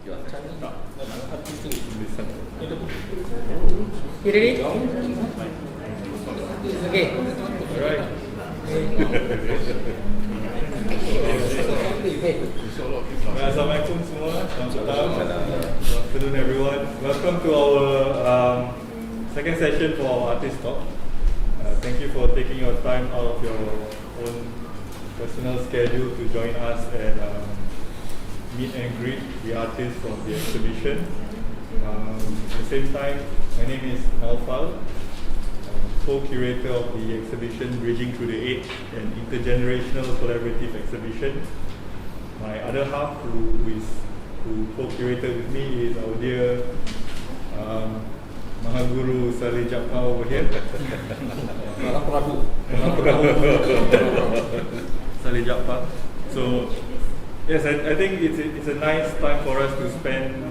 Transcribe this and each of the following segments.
You ready? Okay. Alright. Assalamualaikum semua. Selamat petang. Good afternoon everyone. Welcome to our second session for our artist talk. Thank you for taking your time out of your own personal schedule to join us and meet and greet the artists from the exhibition. At the same time, my name is Nhawfal, co-curator of the exhibition Bridging Through the Age, an intergenerational collaborative exhibition. My other half, who co-curated with me, is our dear Mahaguru Saleh Japar over here. Saleh Japar. So, yes, I think it's a nice time for us to spend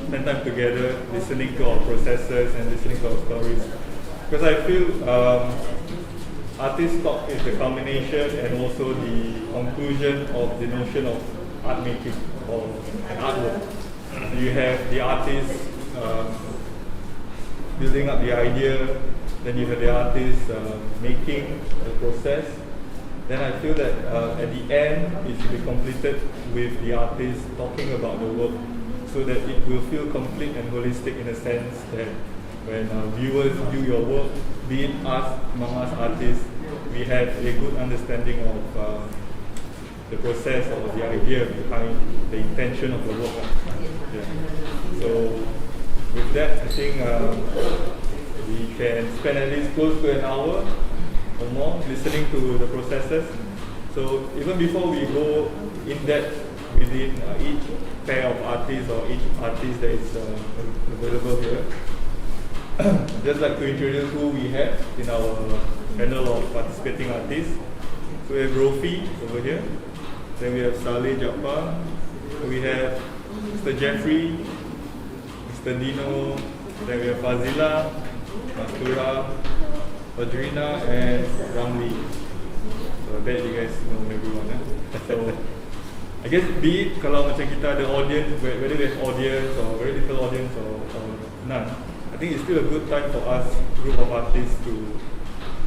time together, listening to our processes and listening to our stories. Because I feel artist talk is the culmination and also the conclusion of the notion of art making or an artwork. You have the artist building up the idea, then you have the artist making the process. Then I feel that at the end it should be completed with the artist talking about the work, so that it will feel complete and holistic in a sense that when viewers view your work, be it us, among us artists, we have a good understanding of the process or the idea behind the intention of the work. Yeah. So with that, I think we can spend at least close to an hour or more listening to the processes. So even before we go in depth within each pair of artists or each artist that is available here, I'd just like to introduce who we have in our panel of participating artists. So we have Rofi over here, then we have Saleh Japar, we have Mr. Jeffrey, Mr. Dino, then we have Fazila, Mastura, Fajrina, and Ramli. So I bet you guys know everyone. So I guess be it kalau macam kita ada audience, whether we have audience or very little audience or none, I think it's still a good time for us, group of artists, to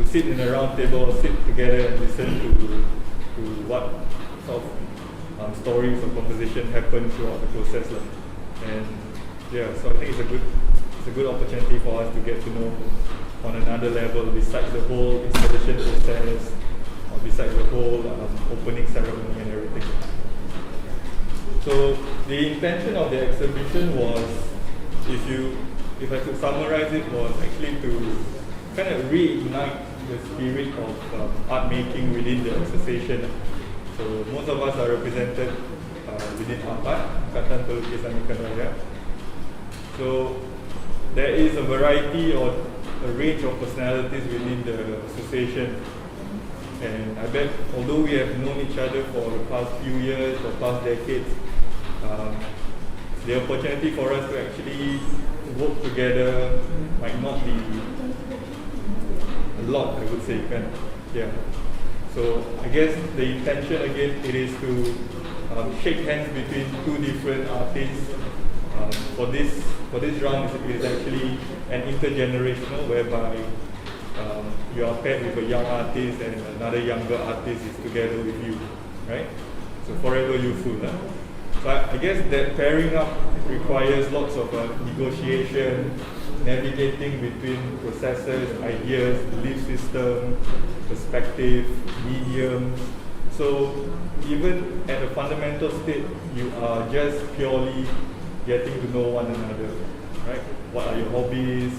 sit in a round table, sit together and listen to what sort of stories or composition happen throughout the process. And yeah, so I think it's a good opportunity for us to get to know on another level besides the whole installation process or besides the whole opening ceremony and everything. So the intention of the exhibition was, if I could summarize it, was actually to kind of reignite the spirit of art making within the association. So most of us are represented within Angkatan, Pelukis, Aneka, Daya. So there is a variety or a range of personalities within the association. And I bet, although we have known each other for the past few years or past decades, the opportunity for us to actually work together might not be a lot, I would say. Yeah. So I guess the intention again, it is to shake hands between two different artists. For this round, it is actually an intergenerational, whereby you are paired with a young artist and another younger artist is together with you, right? So forever youthful. So I guess that pairing up requires lots of negotiation, navigating between processes, ideas, belief system, perspective, mediums. So even at a fundamental state, you are just purely getting to know one another, right? What are your hobbies?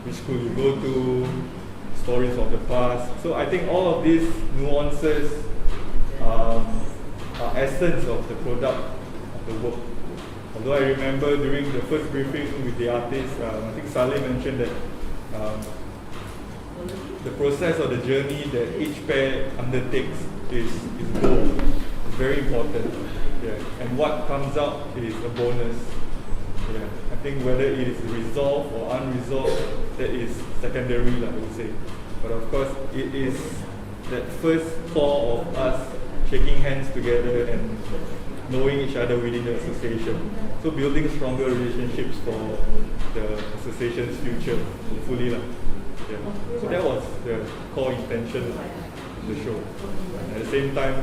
Which school you go to? Stories of the past. So I think all of these nuances are essence of the product of the work. Although I remember during the first briefing with the artist, I think Saleh mentioned that the process or the journey that each pair undertakes is bold. It's very important. Yeah. And what comes out is a bonus. Yeah. I think whether it is resolved or unresolved, that is secondary, I would say. But of course, it is that first thought of us shaking hands together and knowing each other within the association. So building stronger relationships for the association's future, hopefully lah. Yeah. So that was the core intention of the show. At the same time,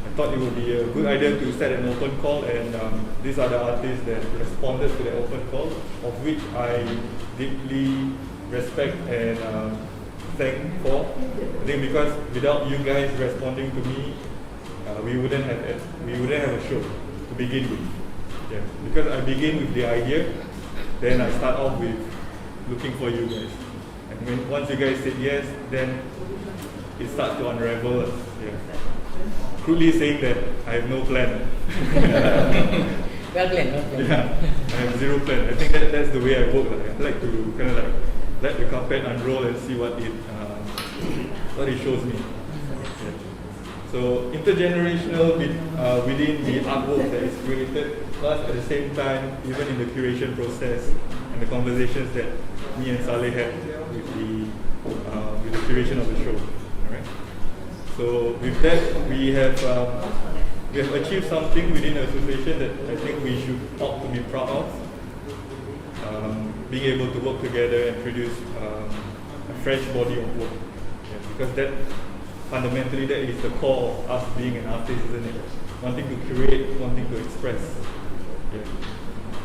I thought it would be a good idea to set an open call, and these are the artists that responded to the open call, of which I deeply respect and thank for. I think because without you guys responding to me, we wouldn't have a show to begin with. Yeah, because I begin with the idea, then I start off with looking for you guys, and once you guys said yes, then it starts to unravel. Yeah. Crudely saying that I have no plan. Well planned. Yeah, I have zero plan. I think that's the way I work. I like to kind of like let the carpet unroll and see what it shows me. Yeah. So intergenerational within the artwork that is created, plus at the same time, even in the curation process and the conversations that me and Saleh had with the curation of the show. Alright. So with that, we have achieved something within the association that I think we ought to be proud of. Being able to work together and produce a fresh body of work. Yeah, because that fundamentally that is the core of us being an artist, isn't it? Wanting to create, wanting to express. Yeah.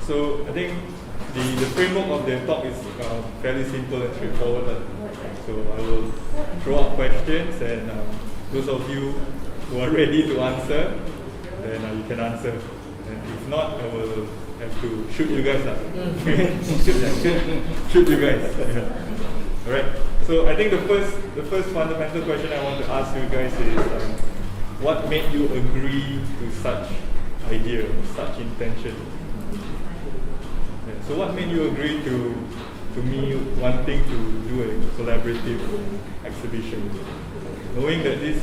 So I think the framework of the talk is fairly simple and straightforward. So I will throw out questions, and those of you who are ready to answer, then you can answer. And if not, I will have to shoot you guys. Shoot you guys. Yeah. Alright. So I think the first fundamental question I want to ask you guys is, what made you agree to such idea, such intention? Yeah. So what made you agree to me wanting to do a collaborative exhibition, knowing that this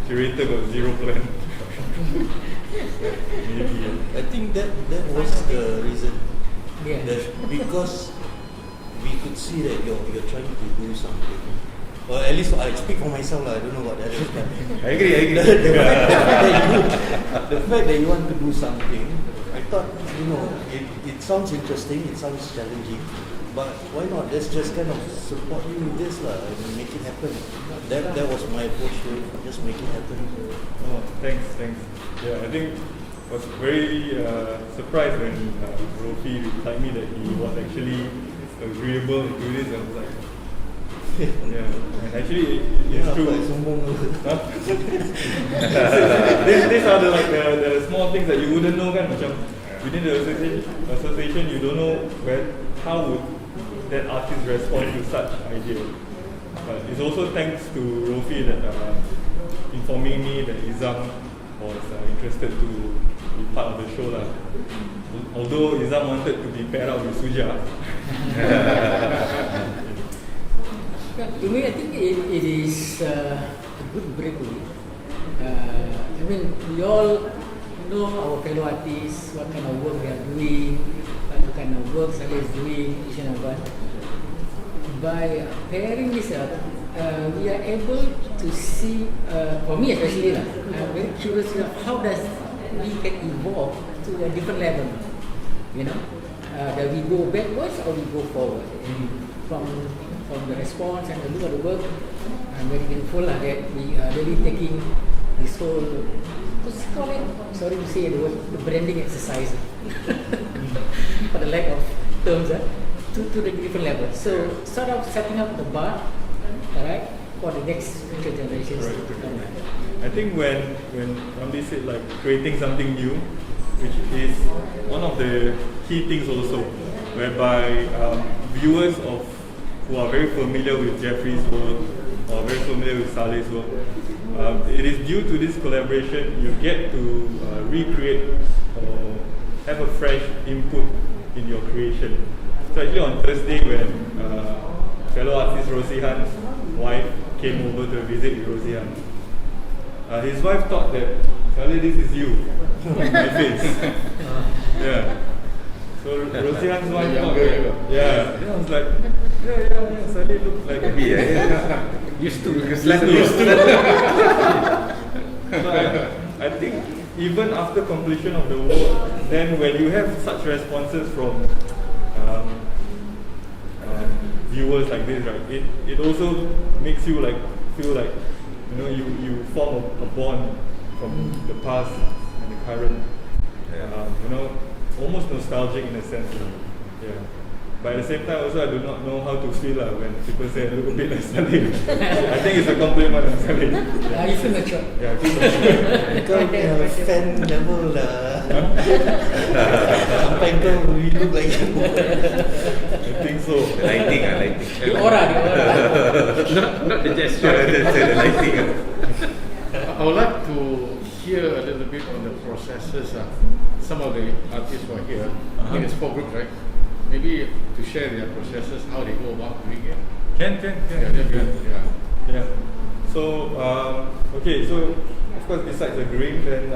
curator got zero plan? Maybe. I think that was the reason. Yeah. That because we could see that you're trying to do something. Or at least I speak for myself, I don't know what the others, but I agree. the fact that you want to do something, I thought, it sounds interesting, it sounds challenging, but why not? Let's just kind of support you with this and make it happen. That was my approach to it, just make it happen. Oh, thanks. Yeah, I think I was very surprised when Rofi replied me that he was actually agreeable to this. I was like, yeah, and actually it's true. Huh? These are the small things that you wouldn't know, kan? Macam within the association, you don't know how would that artist respond to such idea. But it's also thanks to Rofi that informing me that Izam was interested to be part of the show lah. Although Izam wanted to be paired up with Suja. To me, I think it is a good breakaway. I mean, we all know our fellow artists, what kind of work they are doing, what kind of work Saleh is doing, each and every. By pairing this up, we are able to see, for me especially, I'm very curious how does we can evolve to a different level. That we go backwards or we go forward. From the response and the look of the work, I'm very grateful that we are really taking this whole, let's call it, sorry to say the word, the branding exercise, for the lack of terms, to the different level. So sort of setting up the bar, alright, for the next future generations to come. I think when Ramli said like creating something new, which is one of the key things also, whereby viewers who are very familiar with Jeffrey's work or very familiar with Saleh's work, it is due to this collaboration you get to recreate or have a fresh input in your creation. So actually on Thursday when fellow artist Rosihan's wife came over to visit with Rosihan, his wife thought that, Saleh, this is you, my face. Yeah. So Rosihan's wife thought that, yeah. Then I was like, yeah, Saleh looks like me. Used to. So I think even after completion of the work, then when you have such responses from viewers like this, right, it also makes you like feel like, you know, you form a bond from the past and the current, you know, almost nostalgic in a sense. Yeah. But at the same time also I do not know how to feel when people say I look a bit like Salim. I think it's a compliment on Salim. You feel mature. Yeah, I feel mature. Kau punya fan level sampai kau we look like you. I think so. Lighting. The aura. Not the gesture, the lighting. I would like to hear a little bit on the processes. Some of the artists who are here, I think it's 4 groups, right? Maybe to share their processes, how they go about doing it. Can. Yeah. So, okay, so of course besides agreeing, then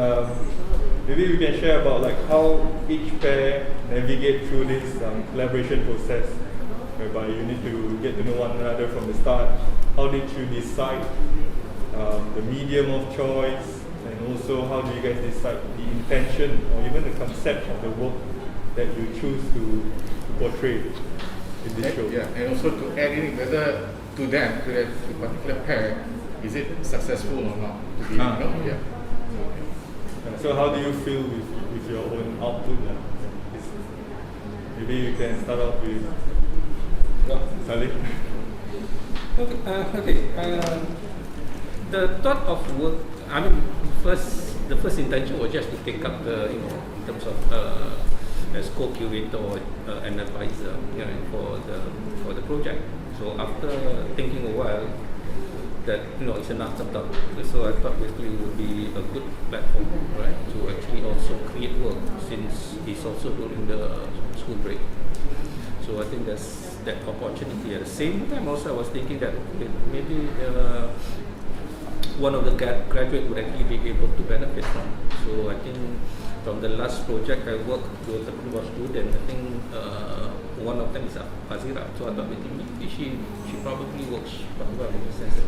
maybe we can share about like how each pair navigate through this collaboration process, whereby you need to get to know one another from the start. How did you decide the medium of choice, and also how do you guys decide the intention or even the concept of the work that you choose to portray in this show? Yeah, and also to add in whether to that particular pair, is it successful or not? To be, yeah. So how do you feel with your own output? Maybe you can start off with Salih. Okay. The thought of work, I mean, the first intention was just to take up the, in terms of as co-curator or an advisor, for the project. So after thinking a while, that it's an art startup, so I thought basically it would be a good platform, right, to actually also create work since it's also during the school break. So I think there's that opportunity. At the same time, also I was thinking that maybe one of the graduates would actually be able to benefit from. So I think from the last project I worked with a group of students, I think one of them is Azira. So I thought maybe she probably works quite well in the sense that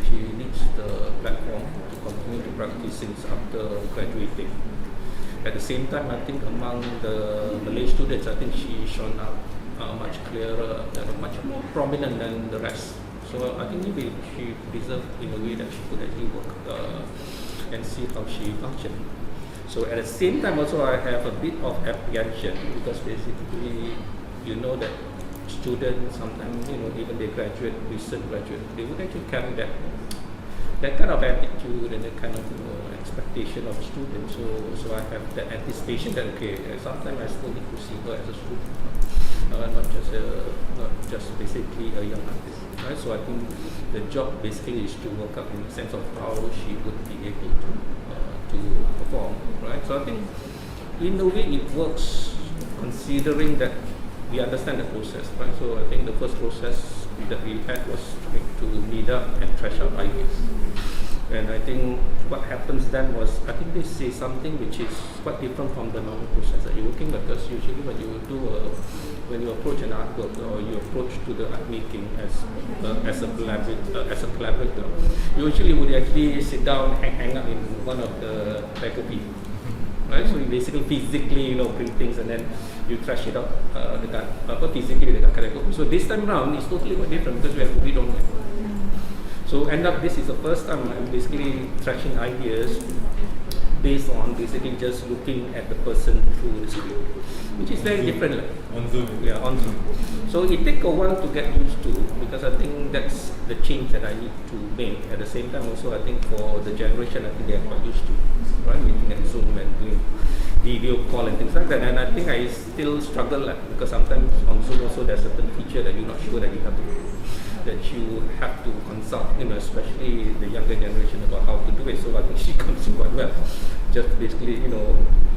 she needs the platform to continue to practice since after graduating. At the same time, I think among the Malay students, I think she shown up much clearer, much more prominent than the rest. So I think maybe she deserved in a way that she could actually work and see how she functioned. So at the same time also I have a bit of apprehension because basically that students sometimes even they graduate, recent graduate, they would actually carry that kind of attitude and that kind of expectation of students. So I have that anticipation that sometimes I still need to see her as a student, not just basically a young artist. Right? So I think the job basically is to work up in the sense of how she would be able to perform. Right? So I think in a way it works considering that we understand the process. Right? So I think the first process that we had was to meet up and thrash out ideas. And I think what happens then was, I think they say something which is quite different from the normal process that you're working, because usually when you approach an artwork or you approach to the art making as a collaborator, you usually would actually sit down, hang out in one of the faculty, right? So you basically physically bring things and then you thrash it out physically dekat karya. So this time around it's totally quite different because we have to read online. So this is the first time I'm basically thrashing ideas based on basically just looking at the person through the screen, which is very different. On Zoom. Yeah, on Zoom. So it takes a while to get used to, because I think that's the change that I need to make. At the same time also, I think for the generation, I think they are quite used to, right, meeting at Zoom and doing video call and things like that. And I think I still struggle because sometimes on Zoom also there's a certain feature that you're not sure that you have to consult, especially the younger generation about how to do it. So I think she comes in quite well, just basically,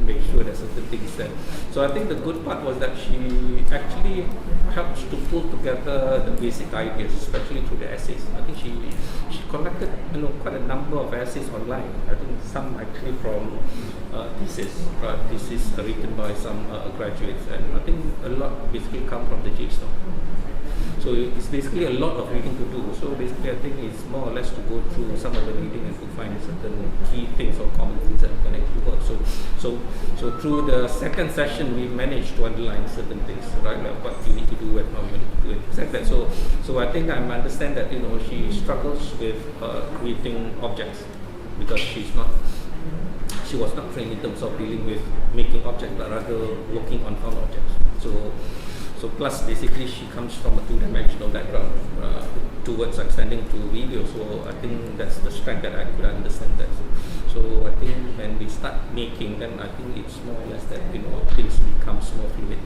make sure that certain things there. So I think the good part was that she actually helps to pull together the basic ideas, especially through the essays. I think she collected, quite a number of essays online. I think some actually from thesis written by some graduates, and I think a lot basically come from the JSTOR. So it's basically a lot of reading to do. So basically I think it's more or less to go through some of the reading and to find certain key things or common things that can actually work. So through the second session we managed to underline certain things, right? Like what you need to do and how you need to do it. Things like that. So I think I understand that she struggles with creating objects because she was not trained in terms of dealing with making objects, but rather working on found objects. So plus basically she comes from a two-dimensional background towards extending to video. So I think that's the strength that I could understand that. So I think when we start making, then I think it's more or less that things becomes more fluid.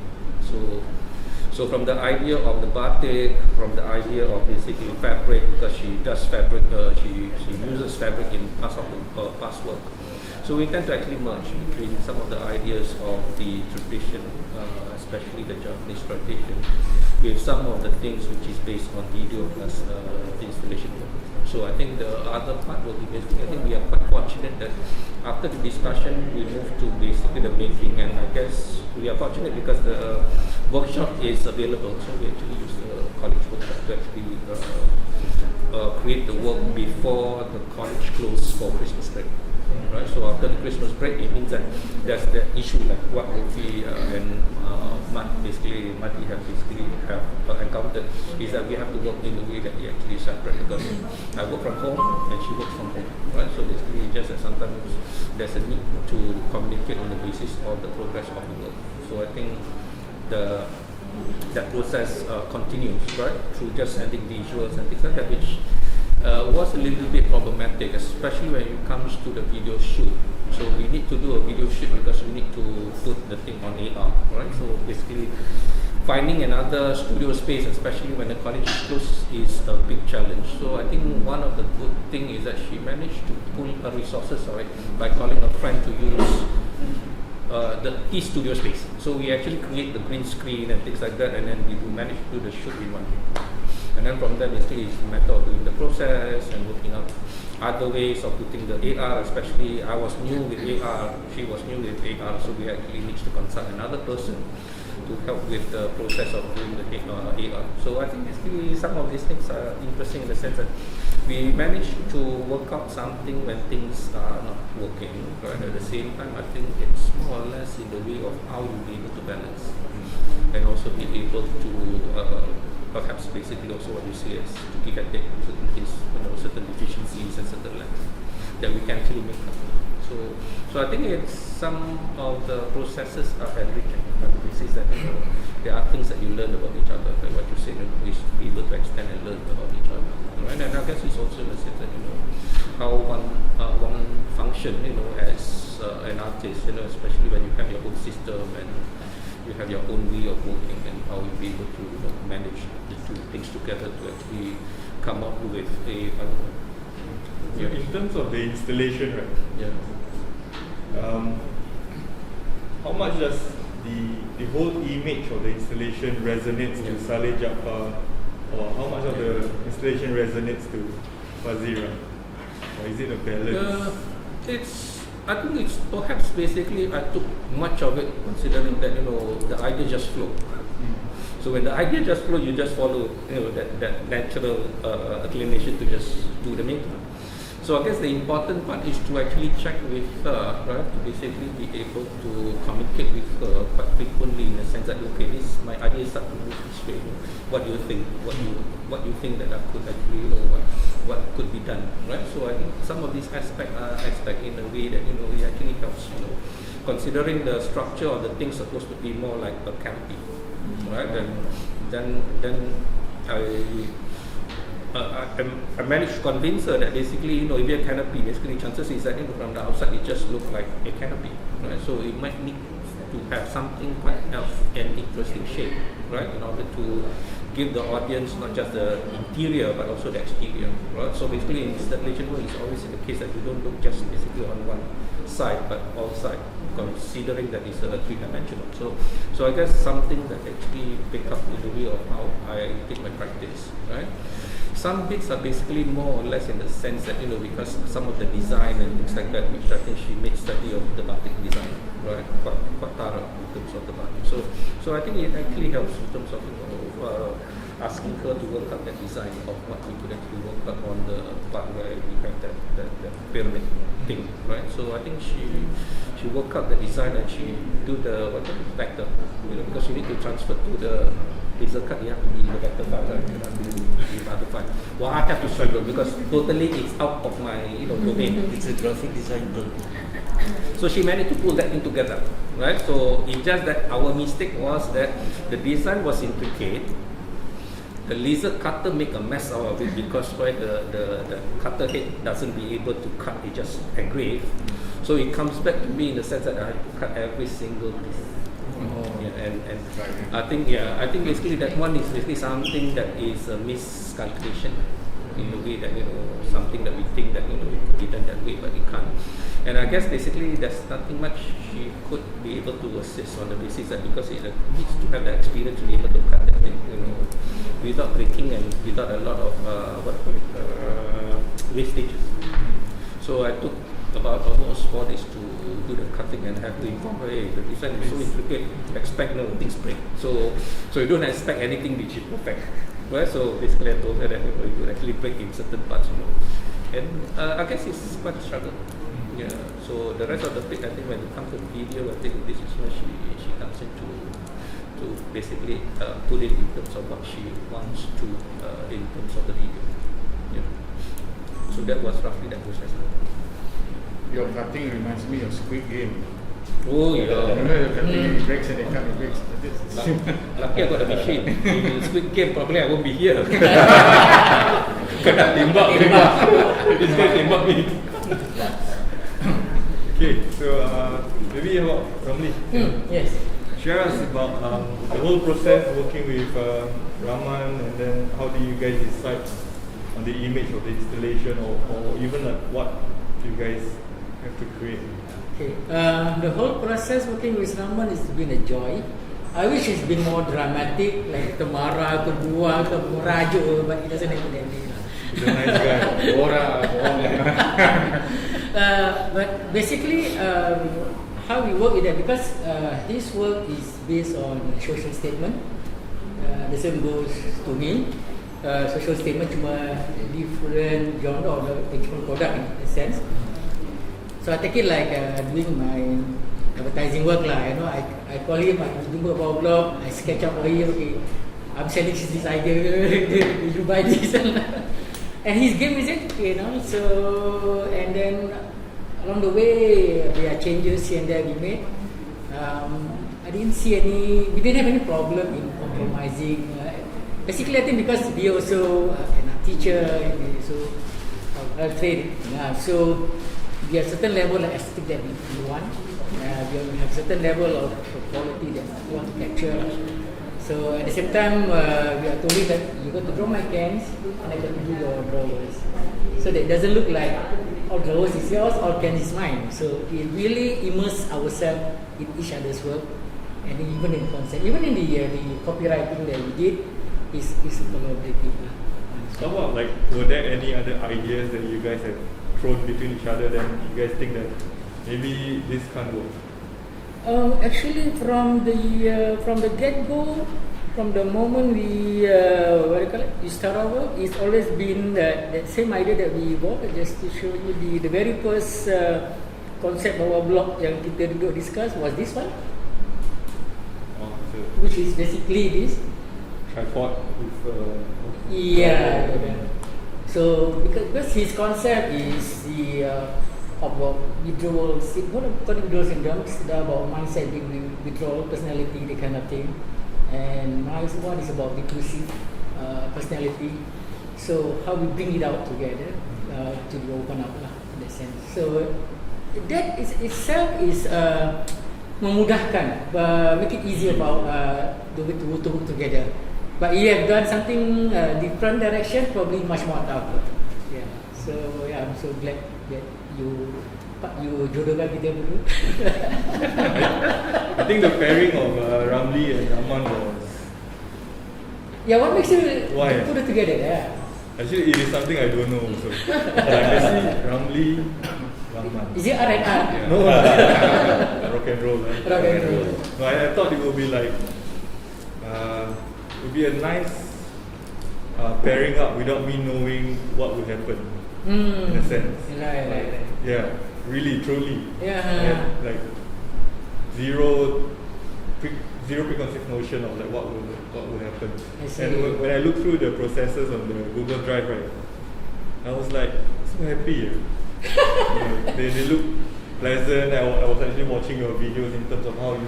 So from the idea of the batik, from the idea of basically fabric, because she does fabric, she uses fabric in parts of her past work. So we tend to actually merge between some of the ideas of the tradition, especially the Japanese tradition, with some of the things which is based on video plus installation work. So I think the other part will be basically, I think we are quite fortunate that after the discussion we moved to basically the making, and I guess we are fortunate because the workshop is available. So we actually use the college workshop to actually create the work before the college closes for Christmas break. Right, so after the Christmas break, it means that there's the issue like what Luffy and Mati have encountered is that we have to work in the way that we actually separate, because I work from home and she works from home. Right, so basically just that sometimes there's a need to communicate on the basis of the progress of the work. So I think that process continues, right, through just sending visuals and things like that, which was a little bit problematic, especially when it comes to the video shoot. So we need to do a video shoot because we need to put the thing on AR, right? So basically finding another studio space, especially when the college is closed, is a big challenge. So I think one of the good thing is that she managed to pull her resources, right, by calling a friend to use the studio space. So we actually create the green screen and things like that, and then we manage to do the shoot in one day. And then from there, basically, it's a matter of doing the process and working out other ways of putting the AR. Especially, I was new with AR, she was new with AR, so we actually need to consult another person to help with the process of doing the AR. So I think basically some of these things are interesting in the sense that we managed to work out something when things are not working. But at the same time, I think it's more or less in the way of how you'll be able to balance and also be able to perhaps basically also what you say is to give and take certain things, certain deficiencies and certain lengths that we can actually make up. So I think it's some of the processes are enriching. The basis that there are things that you learn about each other, like what you said, is to be able to extend and learn about each other. Right? And I guess it's also in the sense that how one function, as an artist, especially when you have your own system and you have your own way of working, and how you'll be able to manage the two things together to actually come up with a in terms of the installation, right? Yeah. How much does the whole image of the installation resonates to Saleh Jaafar, or how much of the installation resonates to Fazira? Or is it a balance? I think it's perhaps basically I took much of it considering that the idea just flowed. So when the idea just flows, you just follow that natural inclination to just do the making. So I guess the important part is to actually check with her, right? To basically be able to communicate with her quite frequently in the sense that my idea start to move this way. What do you think? What you think that I could actually what could be done, right? So I think some of these aspects are in a way that it actually helps. Considering the structure of the thing supposed to be more like a canopy, right? Then I managed to convince her that basically, if you have canopy, basically chances is that from the outside it just looks like a canopy, right? So it might need to have something quite else and interesting shape, right? In order to give the audience not just the interior but also the exterior, right? So basically in installation work, it's always in the case that you don't look just basically on one side but all sides, considering that it's a three-dimensional. So I guess something that actually pick up in the way of how I take my practice, right? Some bits are basically more or less in the sense that, because some of the design and things like that, which I think she made study of the batik design, right? Quite thorough in terms of the batik. So I think it actually helps in terms of asking her to work out the design of what we could actually work out on the part where we have that pyramid thing, right? So I think she worked out the design and she do the vector, because you need to transfer to the laser cut. You have to be in the vector file, right? You have to be in the other file. Well, I have to struggle because totally it's out of my domain. It's a graphic design thing. So she managed to pull that in together, right? So it's just that our mistake was that the design was intricate. The laser cutter make a mess out of it because the cutter head doesn't be able to cut, it just engrave. So it comes back to me in the sense that I have to cut every single piece. Yeah, and I think basically that one is basically something that is a miscalculation in the way that something that we think that it could be done that way, but it can't. And I guess basically there's nothing much she could be able to assist on the basis that because it needs to have the experience to be able to cut that thing, without breaking and without a lot of wastages. So I took about almost 4 days to do the cutting and have to inform her, hey, the design is so intricate, expect things break. So you don't expect anything which is perfect. Well, so basically I told her that it would actually break in certain parts, And I guess it's quite a struggle. Yeah. So the rest of the bit, I think when it comes to video, I think this is where she comes in to basically put it in terms of what she wants to in terms of the video. Yeah. So that was roughly that process. Your cutting reminds me of Squid Game. Oh yeah. Your cutting breaks and they cut the breaks. Lucky I got a machine. In the Squid Game, probably I won't be here. Kena tembak. This guy tembak me. Okay, so maybe about Ramli. Yes. Share us about the whole process working with Rahman, and then how do you guys decide on the image of the installation, or even like what you guys have to create? Okay. The whole process working with Rahman has been a joy. I wish it's been more dramatic, like Temara, Kedua, Merajuk, but it doesn't happen that way. He's a nice guy. But basically, how we work with that, because his work is based on social statement. The same goes to me. Social statement cuma different genre of the actual product in a sense. So I take it like doing my advertising work lah. I call him, I jumpa power blog, I sketch up for him. Okay, I'm selling this idea. Did you buy this? And his game is it, So and then along the way there are changes here and there we made. I didn't see we didn't have any problem in compromising. Basically, I think because we also a teacher, so trained. So we have certain level of aesthetic that we want. We have certain level of quality that we want to capture. So at the same time, we are told that you got to draw my cans and I got to do your drawers. So that it doesn't look like all drawers is yours, all cans is mine. So we really immerse ourselves in each other's work, and even in concept, even in the copywriting that we did is collaborative. How about were there any other ideas that you guys have thrown between each other? Then you guys think that maybe this can't work? Actually, from the get-go, from the moment we start our work, it's always been that same idea that we work. Just to show you the very first concept of our blog yang kita duduk discuss was this one, which is basically this tripod with yeah. So because his concept is the about withdrawal, withdrawal syndrome, about mindset, withdrawal personality, that kind of thing. And my one is about reclusive personality. So how we bring it out together to open up lah, in that sense. So that is itself is memudahkan, make it easier about to work together. But you have done something different direction, probably much more tougher. Yeah. So yeah, I'm so glad that you jodohkan kita dulu. I think the pairing of Ramli and Rahman was. Yeah, what makes you Why? put it together? Yeah. Actually, it is something I don't know. So, I see Ramli, Rahman. Is it R&R? Yeah. No, rock and roll. Right? Rock and roll. No, I thought it would be like, it would be a nice pairing up without me knowing what would happen. In a sense. Right. Yeah, really, truly. Yeah. I had like zero preconceived notion of like what would happen. I see. And when I look through the processes on the Google Drive, right, I was like so happy. They look pleasant. I was actually watching your videos in terms of how you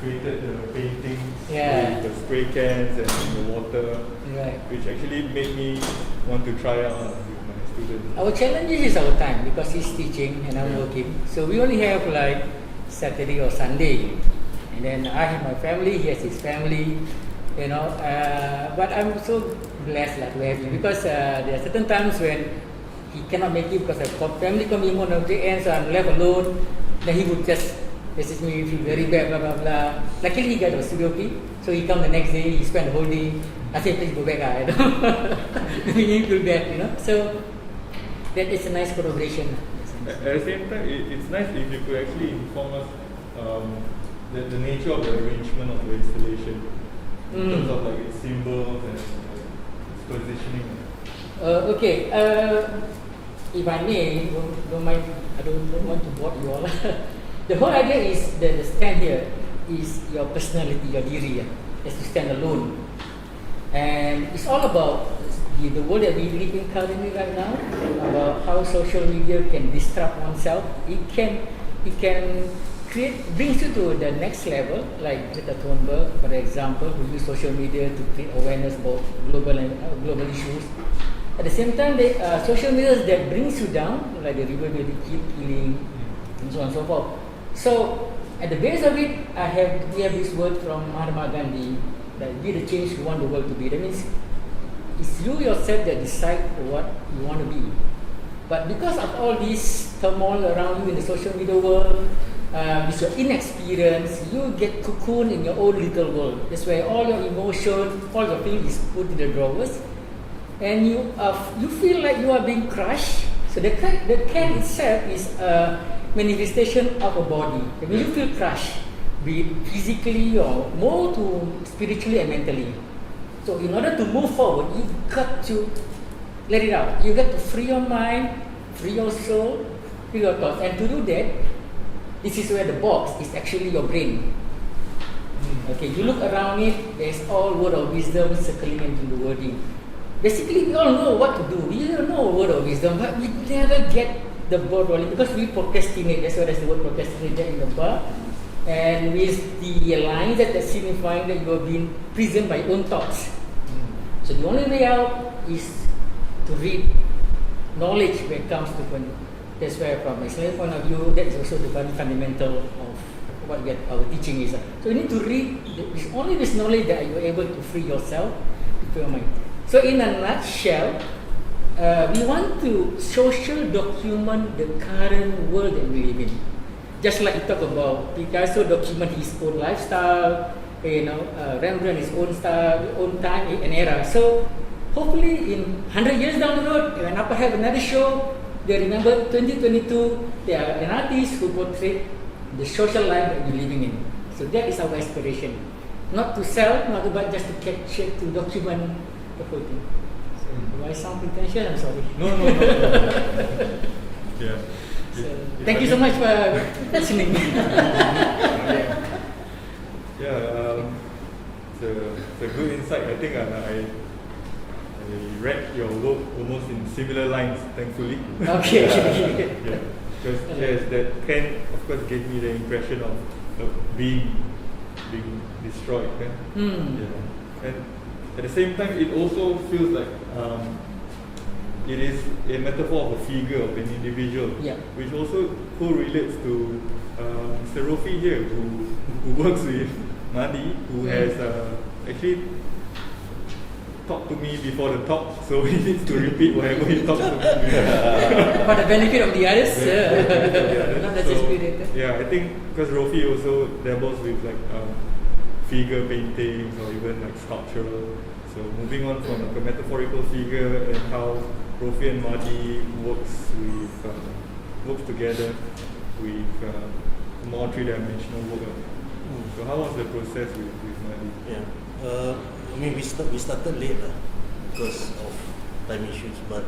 created the paintings with the spray cans and the water, Right. which actually made me want to try out with my students. Our challenge is our time because he's teaching and I'm working. So we only have like Saturday or Sunday. And then I have my family, he has his family, but I'm so blessed to have him because there are certain times when he cannot make it because of family commitment of the end, so I'm left alone. Then he would just message me, feel very bad, blah blah blah. Luckily he got a studio fee, so he come the next day, he spent the whole day. I said, please go back, we need to feel bad, So that is a nice collaboration. At the same time, it's nice if you could actually inform us the nature of the arrangement of the installation in terms of like its symbols and its positioning. Okay, if I may, don't mind, I don't want to bore you all. The whole idea is that the stand here is your personality, your diri, is to stand alone. And it's all about the world that we live in currently right now, about how social media can disrupt oneself. It can brings you to the next level, like Greta Thunberg, for example, who use social media to create awareness about global issues. At the same time, social media that brings you down, like the river valley killing, and so on and so forth. So, at the base of it, we have this word from Mahatma Gandhi, that be the change you want the world to be. That means it's you yourself that decide what you want to be. But because of all this turmoil around you in the social media world, with your inexperience, you get cocooned in your own little world. That's where all your emotion, all your feelings is put in the drawers, and you feel like you are being crushed. So the can itself is a manifestation of a body. When you feel crushed, be it physically or more to spiritually and mentally. So in order to move forward, you've got to let it out. You got to free your mind, free your soul, free your thoughts. And to do that, this is where the box is actually your brain. Okay, you look around it, there's all word of wisdom circling into the wording. Basically, we all know what to do. We all know word of wisdom, but we never get the ball rolling because we procrastinate. That's why there's the word procrastinate in the bar. And with the lines that signifying that you have been prisoned by your own thoughts. So the only way out is to read knowledge when it comes to when. That's where from Islamic point of view, that is also the fundamental of what our teaching is. So you need to read. It's only this knowledge that you are able to free yourself, to free your mind. So in a nutshell, we want to social document the current world that we live in. Just like you talk about Picasso document his own lifestyle, Rembrandt his own style, own time and era. So hopefully in 100 years down the road, when I have another show, they remember 2022, they are an artist who portray the social life that we're living in. So that is our aspiration. Not to sell, but just to capture, to document the whole thing. So do I sound pretentious? I'm sorry. No. Yeah. So, thank you so much for listening. It's a good insight. I think I read your work almost in similar lines, thankfully. Okay. Yeah. Because that can, of course, gave me the impression of being destroyed. Yeah. And at the same time, it also feels like it is a metaphor of a figure, of an individual, which also correlates to Mr. Rofi here, who works with Madi, who has actually talked to me before the talk, so he needs to repeat whatever he talks to me. For the benefit of the others, not the spirit. Yeah, I think because Rofi also dabbles with like figure paintings or even like sculptural. So moving on from like a metaphorical figure and how Rofi and Madi works together with more three-dimensional work. So how was the process with Madi? Yeah, I mean we started late. because of time issues. But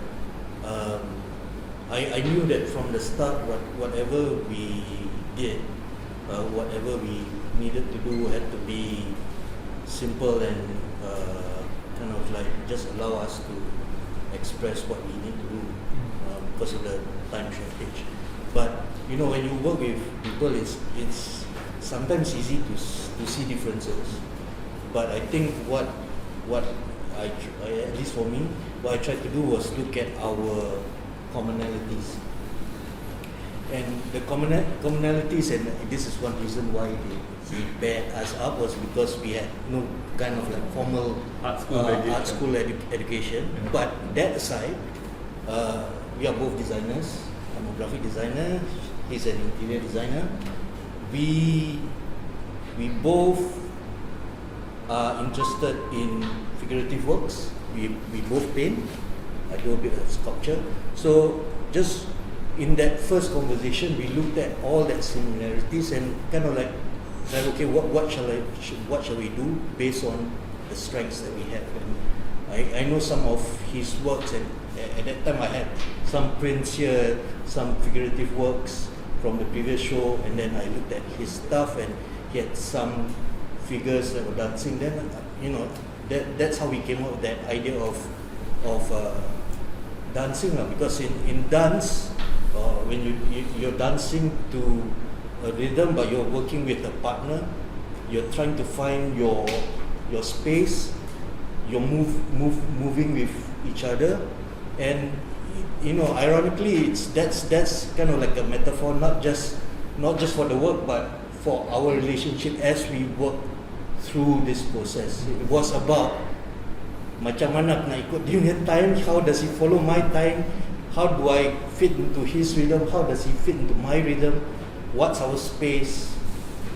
I knew that from the start, whatever we did, whatever we needed to do had to be simple and kind of like just allow us to express what we need to do because of the time shortage. But you know, when you work with people, it's sometimes easy to see differences. But I think what I at least for me, what I tried to do was look at our commonalities. And the commonalities, and this is one reason why he paired us up, was because we had no kind of like formal Art school education. Yeah. But that aside, we are both designers. I'm a graphic designer. He's an interior designer. We both are interested in figurative works. We both paint. I do a bit of sculpture. So just in that first conversation, we looked at all that similarities and kind of like said, okay, what shall we do based on the strengths that we have? And I know some of his works, and at that time I had some prints here, some figurative works from the previous show, and then I looked at his stuff, and he had some figures that were dancing. Then that's how we came up with that idea of dancing, because in dance, when you're dancing to a rhythm, but you're working with a partner, you're trying to find your space, you're moving with each other, and ironically, that's kind of like a metaphor, not just for the work, but for our relationship as we work through this process. It was about macam mana nak ikut dia punya time, how does he follow my time, how do I fit into his rhythm, how does he fit into my rhythm, what's our space,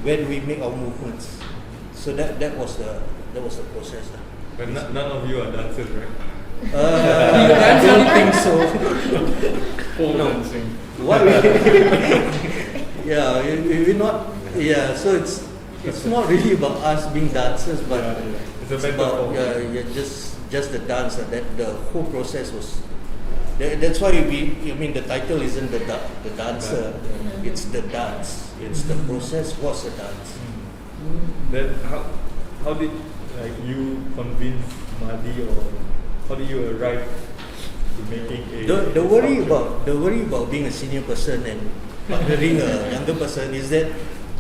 where do we make our movements. So that was the process. But none of you are dancers, right? I don't think so. No. dancing. What we we're not. Yeah, so it's not really about us being dancers, but It's a it's about metaphor. just the dance. That the whole process was. That's why the title isn't the dancer. It's the dance. It's the process was a dance. Then how did you convince Madi, or how did you arrive to making a The worry sculpture? about being a senior person and partnering a younger person is that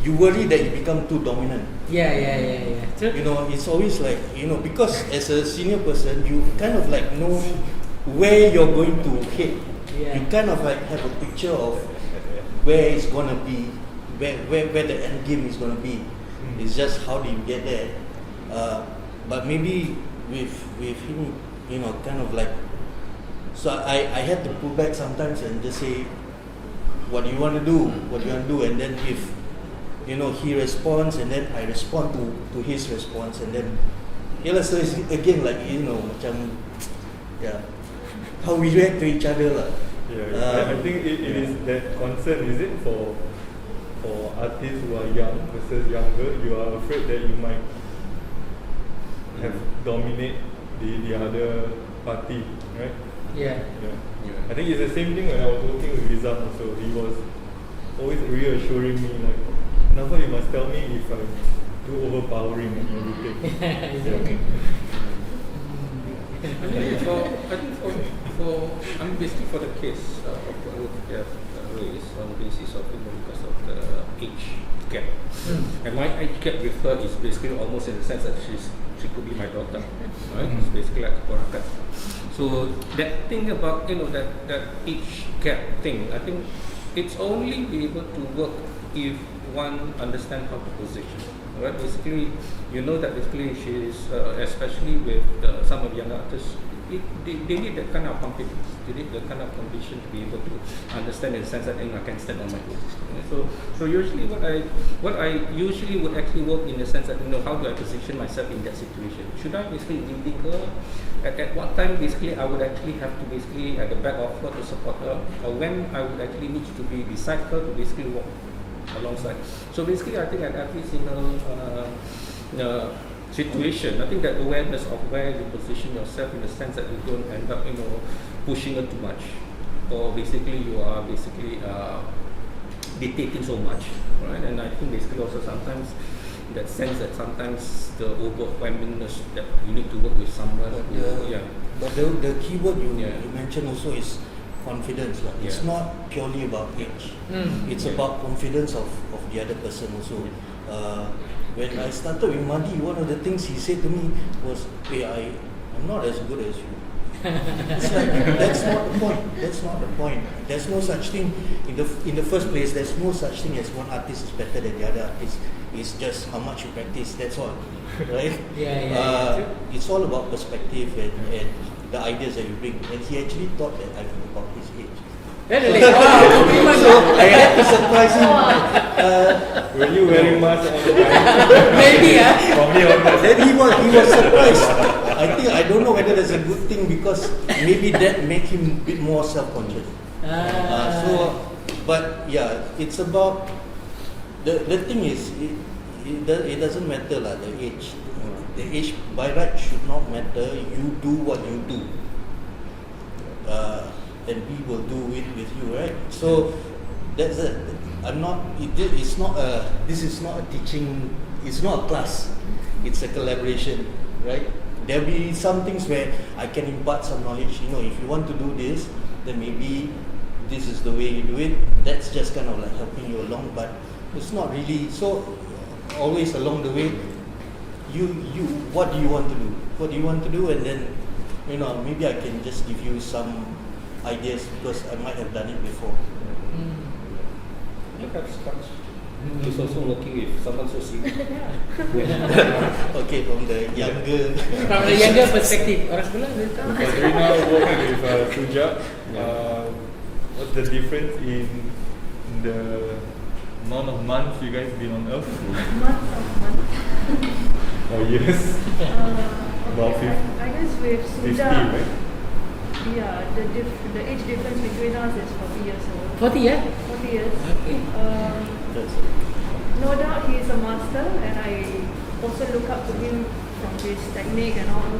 you worry that you become too dominant. Yeah. True. It's always like, because as a senior person, you kind of like know where you're going to hit. Yeah. You kind of like have a picture of where it's gonna be, where the end game is gonna be. It's just how do you get there. But maybe with him, kind of like. So I had to pull back sometimes and just say, what do you want to do? What do you want to do? And then if he responds, and then I respond to his response, and then so it's again like macam how we react to each other lah. I think it is that concern, is it, for artists who are young versus younger? You are afraid that you might have dominate the other party, right? Yeah. I think it's the same thing when I was working with Rizam also. He was always reassuring me like, Nhawfal, you must tell me if I'm too overpowering and everything. Exactly. Basically for the case of what we have raised on the basis of because of the age gap. And my age gap with her is basically almost in the sense that she could be my daughter, right? It's basically like a porakat. So that thing about that age gap thing, I think it's only be able to work if one understands how to position. Right? Basically, basically she is, especially with some of the young artists, they need that kind of competence. They need that kind of condition to be able to understand in the sense that I can stand on my toes. So usually what I usually would actually work in the sense that how do I position myself in that situation? Should I basically leading her? At what time basically I would actually have to basically at the back of her to support her, or when I would actually need to be beside her to basically walk alongside. So basically I think at every single situation. I think that awareness of where you position yourself in the sense that you don't end up, pushing it too much, or basically you are dictating so much, right? And I think basically also sometimes that sense that sometimes the overwhelmingness that you need to work with someone. But the key word you Yeah. mentioned also is confidence. It's Yeah. not purely about age. It's Yeah. about confidence of the other person also. When I started with Madi, one of the things he said to me was, "Hey, I'm not as good as you." It's like, that's not the point. That's not the point. There's no such thing in the first place. There's no such thing as one artist is better than the other artist. It's just how much you practice. That's all, right? It's all about perspective and the ideas that you bring. And he actually thought that I'm about his age. Really? So I had to surprise him. Were you wearing mask all the time? Maybe, For me, almost. Then he was surprised. I don't know whether that's a good thing because maybe that made him a bit more self-conscious. But yeah, it's about the thing is it doesn't matter lah, the age. The age by right should not matter. You do what you do, and we will do it with you, right? So that's it. This is not a teaching. It's not a class. It's a collaboration, right? There'll be some things where I can impart some knowledge. If you want to do this, then maybe this is the way you do it. That's just kind of like helping you along, but it's not really. So always along the way, what do you want to do? What do you want to do? And then, maybe I can just give you some ideas because I might have done it before. Perhaps he's also working with someone so senior. Okay, from the younger. From the younger perspective, orang sekolah dia tahu. Because we now work with Suja. What's the difference in the amount of months you guys been on Earth? Months of months. Or years? About I guess with 50, Suja, right? yeah, the age difference between us is 40 years old. 40 ya? 40 years. Okay. No doubt he is a master, and I also look up to him from his technique and all.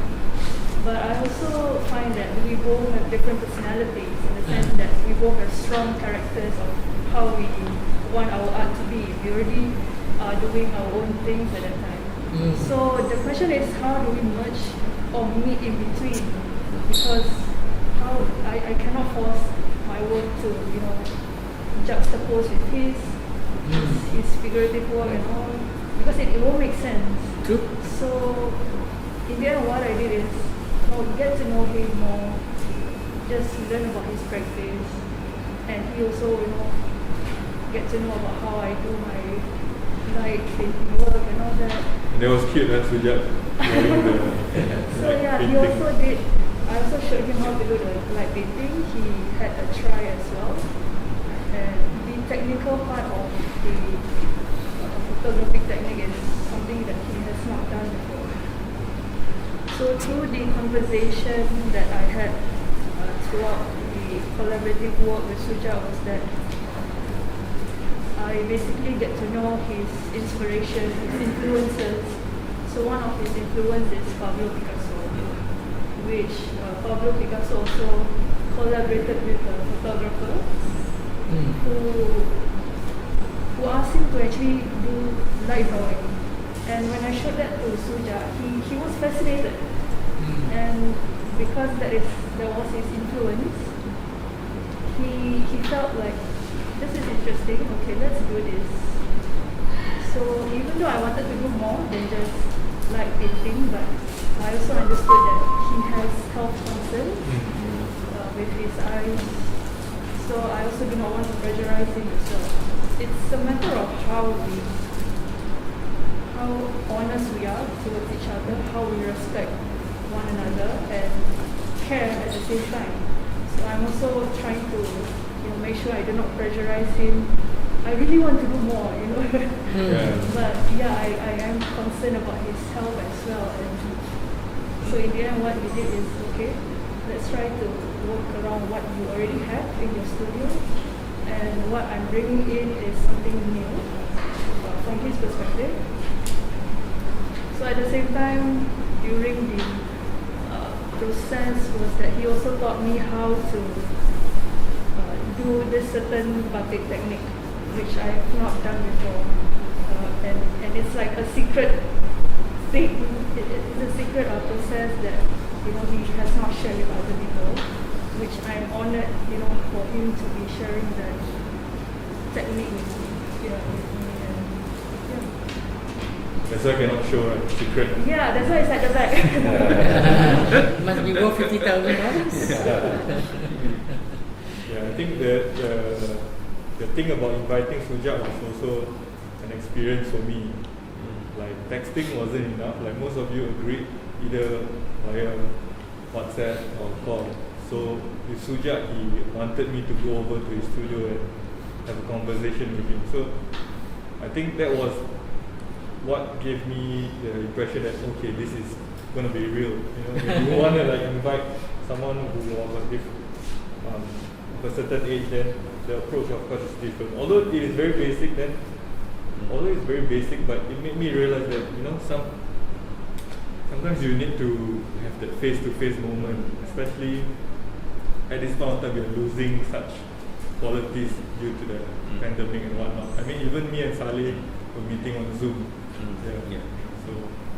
But I also find that we both have different personalities in the sense that we both have strong characters of how we want our art to be. We already are doing our own things at that time. So the question is, how do we merge or meet in between? Because I cannot force my work to juxtapose with his figurative work and all, because it won't make sense. True. So in the end, what I did is get to know him more, just learn about his practice, and he also get to know about how I do my light painting work and all that. And that was cute, that's Suja. So yeah, he also did. I also showed him how to do the light painting. He had a try as well, and the technical part of the photographic technique is something that he has not done before. So through the conversation that I had throughout the collaborative work with Suja was that I basically get to know his inspiration, his influences. So one of his influences is Pablo Picasso, which Pablo Picasso also collaborated with a photographer who asked him to actually do light drawing. And when I showed that to Suja, he was fascinated. And because that was his influence, he felt like, this is interesting, okay, let's do this. So even though I wanted to do more than just light painting, but I also understood that he has health concerns with his eyes. So I also do not want to pressurize him as well. It's a matter of how honest we are towards each other, how we respect one another and care at the same time. So I'm also trying to make sure I do not pressurize him. I really want to do more, But yeah, I am concerned about his health as well. And so in the end, what we did is, okay, let's try to work around what you already have in your studio, and what I'm bringing in is something new from his perspective. So at the same time, during the process was that he also taught me how to do this certain batik technique, which I have not done before. And it's like a secret thing. It's a secret process that he has not shared with other people, which I'm honored, for him to be sharing that technique with me. And, That's why I cannot show, right? Secret. yeah, that's why it's at the back. Must be worth $50,000. Yeah, I think the thing about inviting Sujat was also an experience for me. Like texting wasn't enough. Like most of you agreed either via WhatsApp or call. So with Sujat, he wanted me to go over to his studio and have a conversation with him. So I think that was what gave me the impression that okay, this is going to be real. If you want to like invite someone who was of a certain age, then the approach of course is different. Although it is very basic, but it made me realize that sometimes you need to have that face-to-face moment, especially at this point of time we are losing such qualities due to the pandemic and whatnot. I mean, even me and Saleh were meeting on Zoom. Yeah. So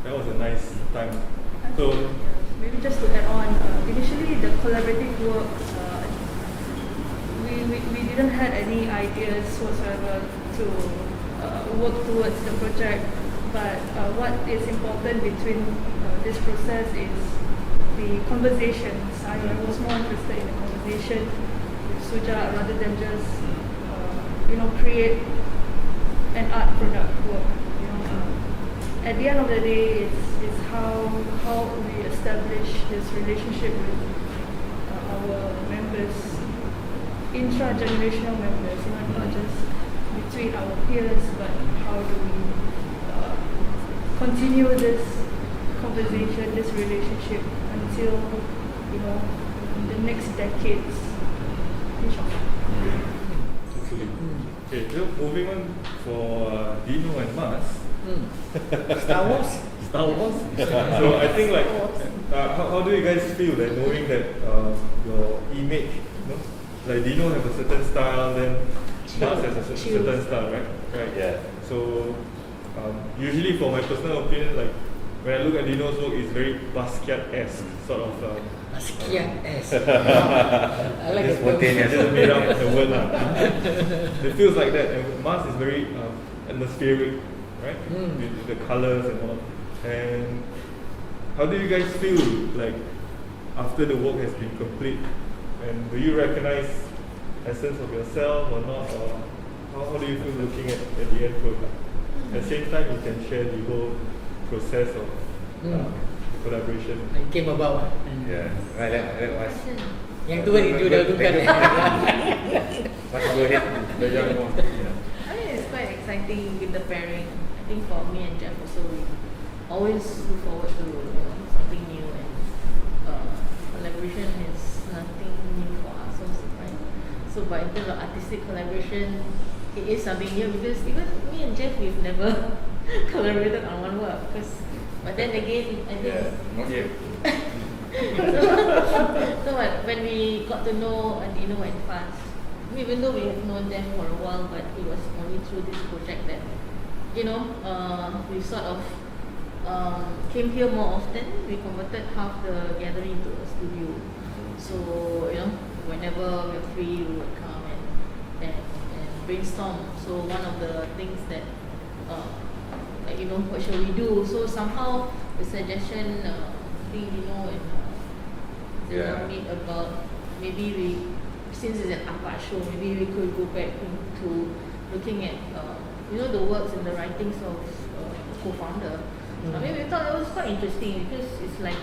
that was a nice time. So maybe just to add on, initially the collaborative work, we didn't have any ideas whatsoever to work towards the project. But what is important between this process is the conversations. I was more interested in the conversation with Suja rather than just create an art product work. At the end of the day, it's how we establish this relationship with our members, intra-generational members, not just between our peers, but how do we continue this conversation, this relationship until the next decades, inshallah. okay, so moving on for Dino and Mas. Star Wars. So I think like how do you guys feel that knowing that your image, like Dino have a certain style, then Mas has a certain style, right? Yeah. So usually for my personal opinion, like when I look at Dino's work, it's very Basquiat-esque, sort of. Basquiat-esque. I like it. I just made up the word lah. It feels like that. And Mas is very atmospheric, right? With the colors and all. And how do you guys feel like after the work has been complete? And do you recognize essence of yourself or not? Or how do you feel looking at the end product? At the same time, you can share the whole process of collaboration. It came about. Yeah. Right, that was. Yang tu itu dahulukan. Mas go ahead. I mean, it's quite exciting with the pairing. I think for me and Jeff also, we always look forward to something new, and collaboration is nothing new for us also, right? So, but in terms of artistic collaboration, it is something new because even me and Jeff, we've never collaborated on one work. But then again, I think not yet. so when we got to know Dino and Faz, even though we have known them for a while, but it was only through this project that we sort of came here more often. We converted half the gathering to a studio. So whenever we're free, we would come and brainstorm. So one of the things that what shall we do? So somehow the suggestion, I think and Zena made about maybe since it's an art show, maybe we could go back to looking at the works and the writings of co-founder. I mean, we thought it was quite interesting because it's like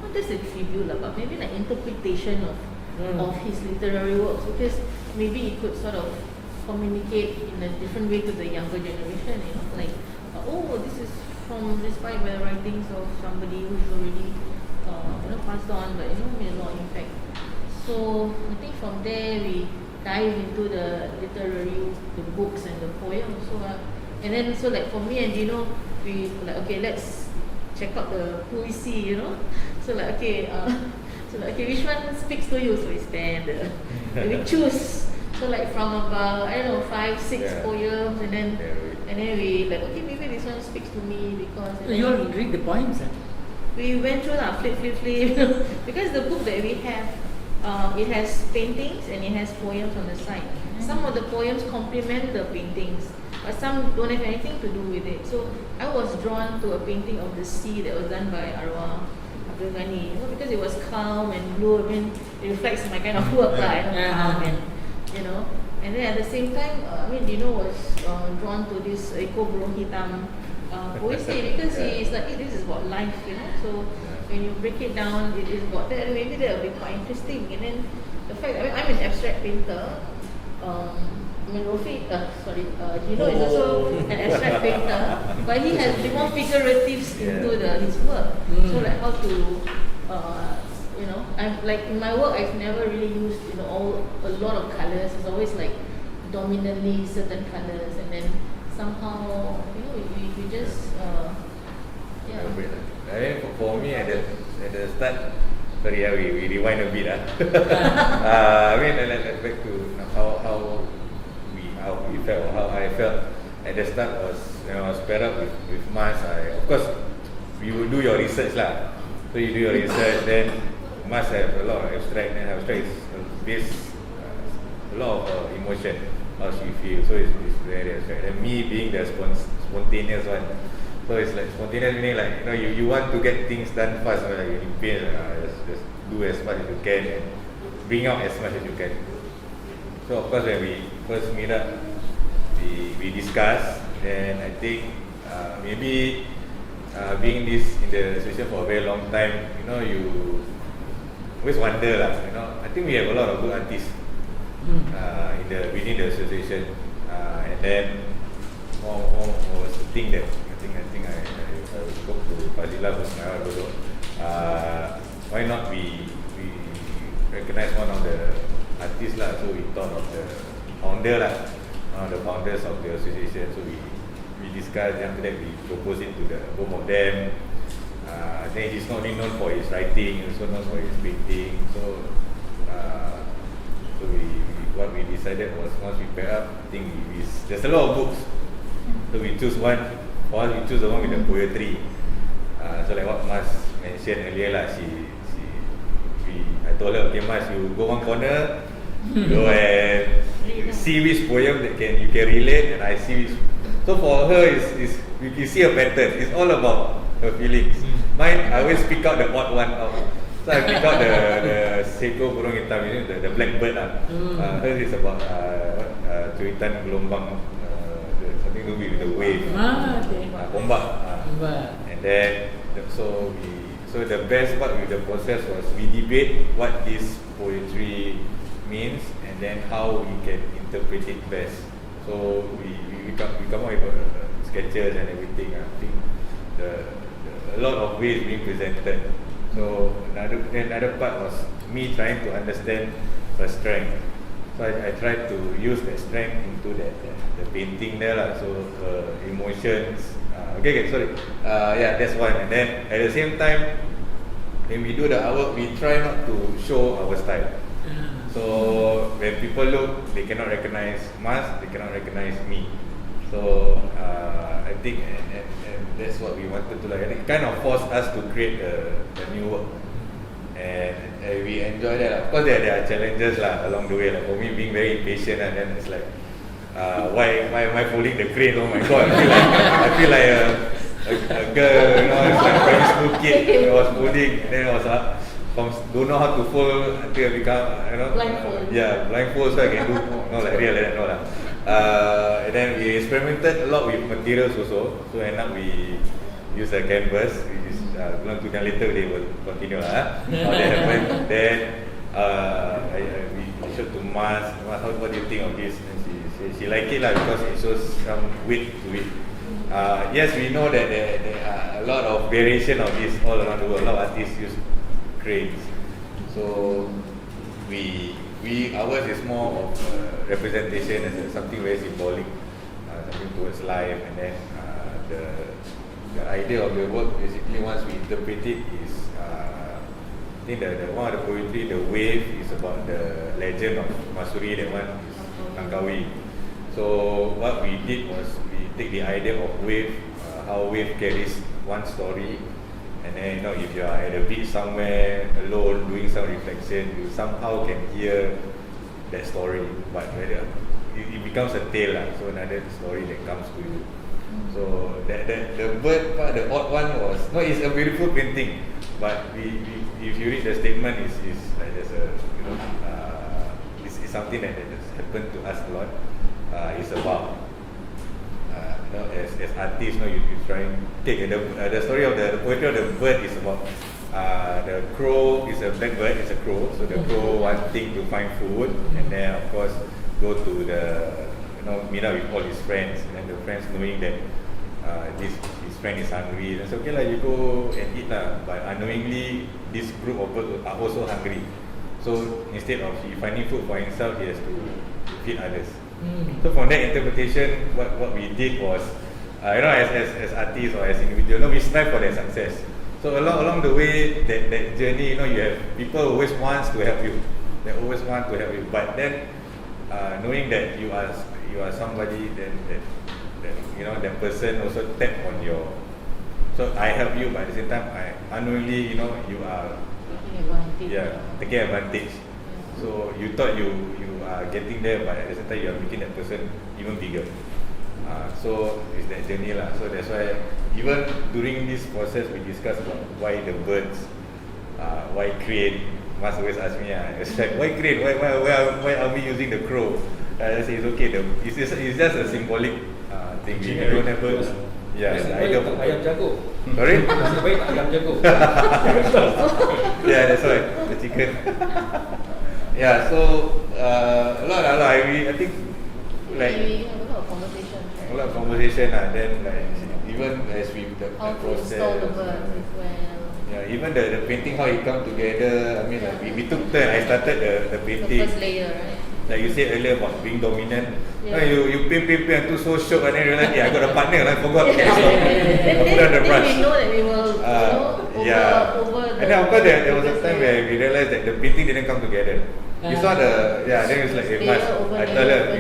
not just a tribute, but maybe like interpretation of his literary works, because maybe it could sort of communicate in a different way to the younger generation. Like this is inspired by the writings of somebody who's already passed on, but made a lot of impact. So I think from there we dive into the literary, the books and the poems. So and then like for me and we like, okay, let's check out the puisi, you know. So like okay, which one speaks to you? So we stand, we choose. So like from about I don't know 5, 6 poems, and then we like okay maybe this one speaks to me because. You all read the poems, We went through flip, because the book that we have, it has paintings and it has poems on the side. Some of the poems complement the paintings, but some don't have anything to do with it. So I was drawn to a painting of the sea that was done by Arwah Abdul Ghani, because it was calm and blue. I mean, it reflects my kind of work, calm and And then at the same time, Dino was drawn to this Eko Burung Hitam poetry because he's like, hey, this is about life, So when you break it down, it is about that. Maybe that will be quite interesting. And then the fact that I'm an abstract painter. Dino is also an abstract painter, but he has more figuratives into his work. So like how to, I'm like in my work, I've never really used a lot of colors. It's always like dominantly certain colors, and then somehow we just I mean, for me at the start, sorry, we rewind a bit. I mean, let's back to how we felt, or how I felt at the start was when I was paired up with Mas. Of course, you do your research lah. So you do your research, then Mas have a lot of abstract, and abstract is based a lot of emotion, how she feels. So it's very abstract. And me being the spontaneous one. So it's like spontaneous meaning like you want to get things done fast, like you paint, just do as much as you can and bring out as much as you can. So of course when we first meet up, we discuss. Then I think maybe being in the association for a very long time, you always wonder lah. I think we have a lot of good artists within the association, and then more was the thing that I spoke to Fazila Husnawa. Why not we recognize one of the artists lah? So we thought of the founder lah, one of the founders of the association. So we discussed, and after that we proposed it to both of them. I think he's not only known for his writing, he's also known for his painting. So what we decided was once we pair up, I think there's a lot of books. So we choose one. For us, we choose the one with the poetry. So like what Mas mentioned earlier lah, I told her, okay Mas, you go one corner, go and see which poem that you can relate, and I see which. So for her, you can see a pattern. It's all about her feelings. Mine, I always pick out the odd one out. So I pick out the Seko Burung Hitam, the blackbird lah. Hers is about cuitan gelombang, something to do with the wave. Ombak. And then so the best part with the process was we debate what this poetry means and then how we can interpret it best. So we come up with sketches and everything. I think a lot of ways being presented. So another part was me trying to understand her strength. So I tried to use that strength into the painting there lah. So emotions. Sorry. That's one. And then at the same time, when we do the artwork, we try not to show our style. So when people look, they cannot recognize Mas, they cannot recognize me. So I think and that's what we wanted to and it kind of forced us to create a new work. And we enjoy that. Of course, there are challenges along the way. Like for me, being very impatient, and then it's like, why am I folding the crane? Oh my god! I feel like a girl. It's like a primary school kid. I was folding, and then I was don't know how to fold until I become blindfold. Blindfold, so I can do like real like that. And then we experimented a lot with materials also. So end up we use a canvas. Later they will continue how that happened. Then we showed to Mas, what do you think of this? And she liked it because it shows some weight to it. Yes, we know that there are a lot of variation of this all around the world. A lot of artists use cranes. So ours is more of representation as something very symbolic, something towards life, and then the idea of the work basically once we interpret it is I think the one of the poetry, the wave, is about the legend of Masuri. That one is Langkawi. So what we did was we take the idea of wave, how wave carries one story, and then if you are at a beach somewhere alone doing some reflection, you somehow can hear that story, but whether it becomes a tale lah. So another story that comes to you. So that the bird part, the odd one was it's a beautiful painting, but if you read the statement, is like there's a it's something that has happened to us a lot. It's about as artists, you try and take the story of the poetry of the bird is about the crow is a blackbird, it's a crow, so the crow wanting to find food, and then of course go to the meet up with all his friends, and then the friends knowing that his friend is hungry, then say okay lah, you go and eat lah, but unknowingly this group of birds are also hungry, so instead of he finding food for himself, he has to feed others. So from that interpretation, what we did was, as artists or as individuals, we strive for that success. So along the way, that journey, you have people who always wants to help you. They always want to help you. But then, knowing that you are somebody, then that person also tap on your. So I help you, but at the same time, unknowingly, you are taking advantage. So you thought you are getting there, but at the same time you are making that person even bigger. So it's that journey lah. So that's why even during this process we discuss about why the birds, why crane. Mas always ask me, it's like why crane? Why are we using the crow? I say it's okay. It's just a symbolic thing. We don't have birds. Yeah, ayam jago. Sorry? Nasib baik tak ayam jago. Yeah, that's why the chicken. Yeah, so a lot. I think like we have a lot of conversation. a lot of conversation. Then like even as we the How to process. install the birds as well. Yeah, even the painting, how it come together. I mean, like we took turn. I started the painting. The first layer, right? Like you said earlier about being dominant. Yeah. You paint until so shocked, and then realize, I got a partner. I forgot. I put on the Then brush. we know that we will, over the. And then of course there was a time where we realized that the painting didn't come together. You saw then it's like I tell her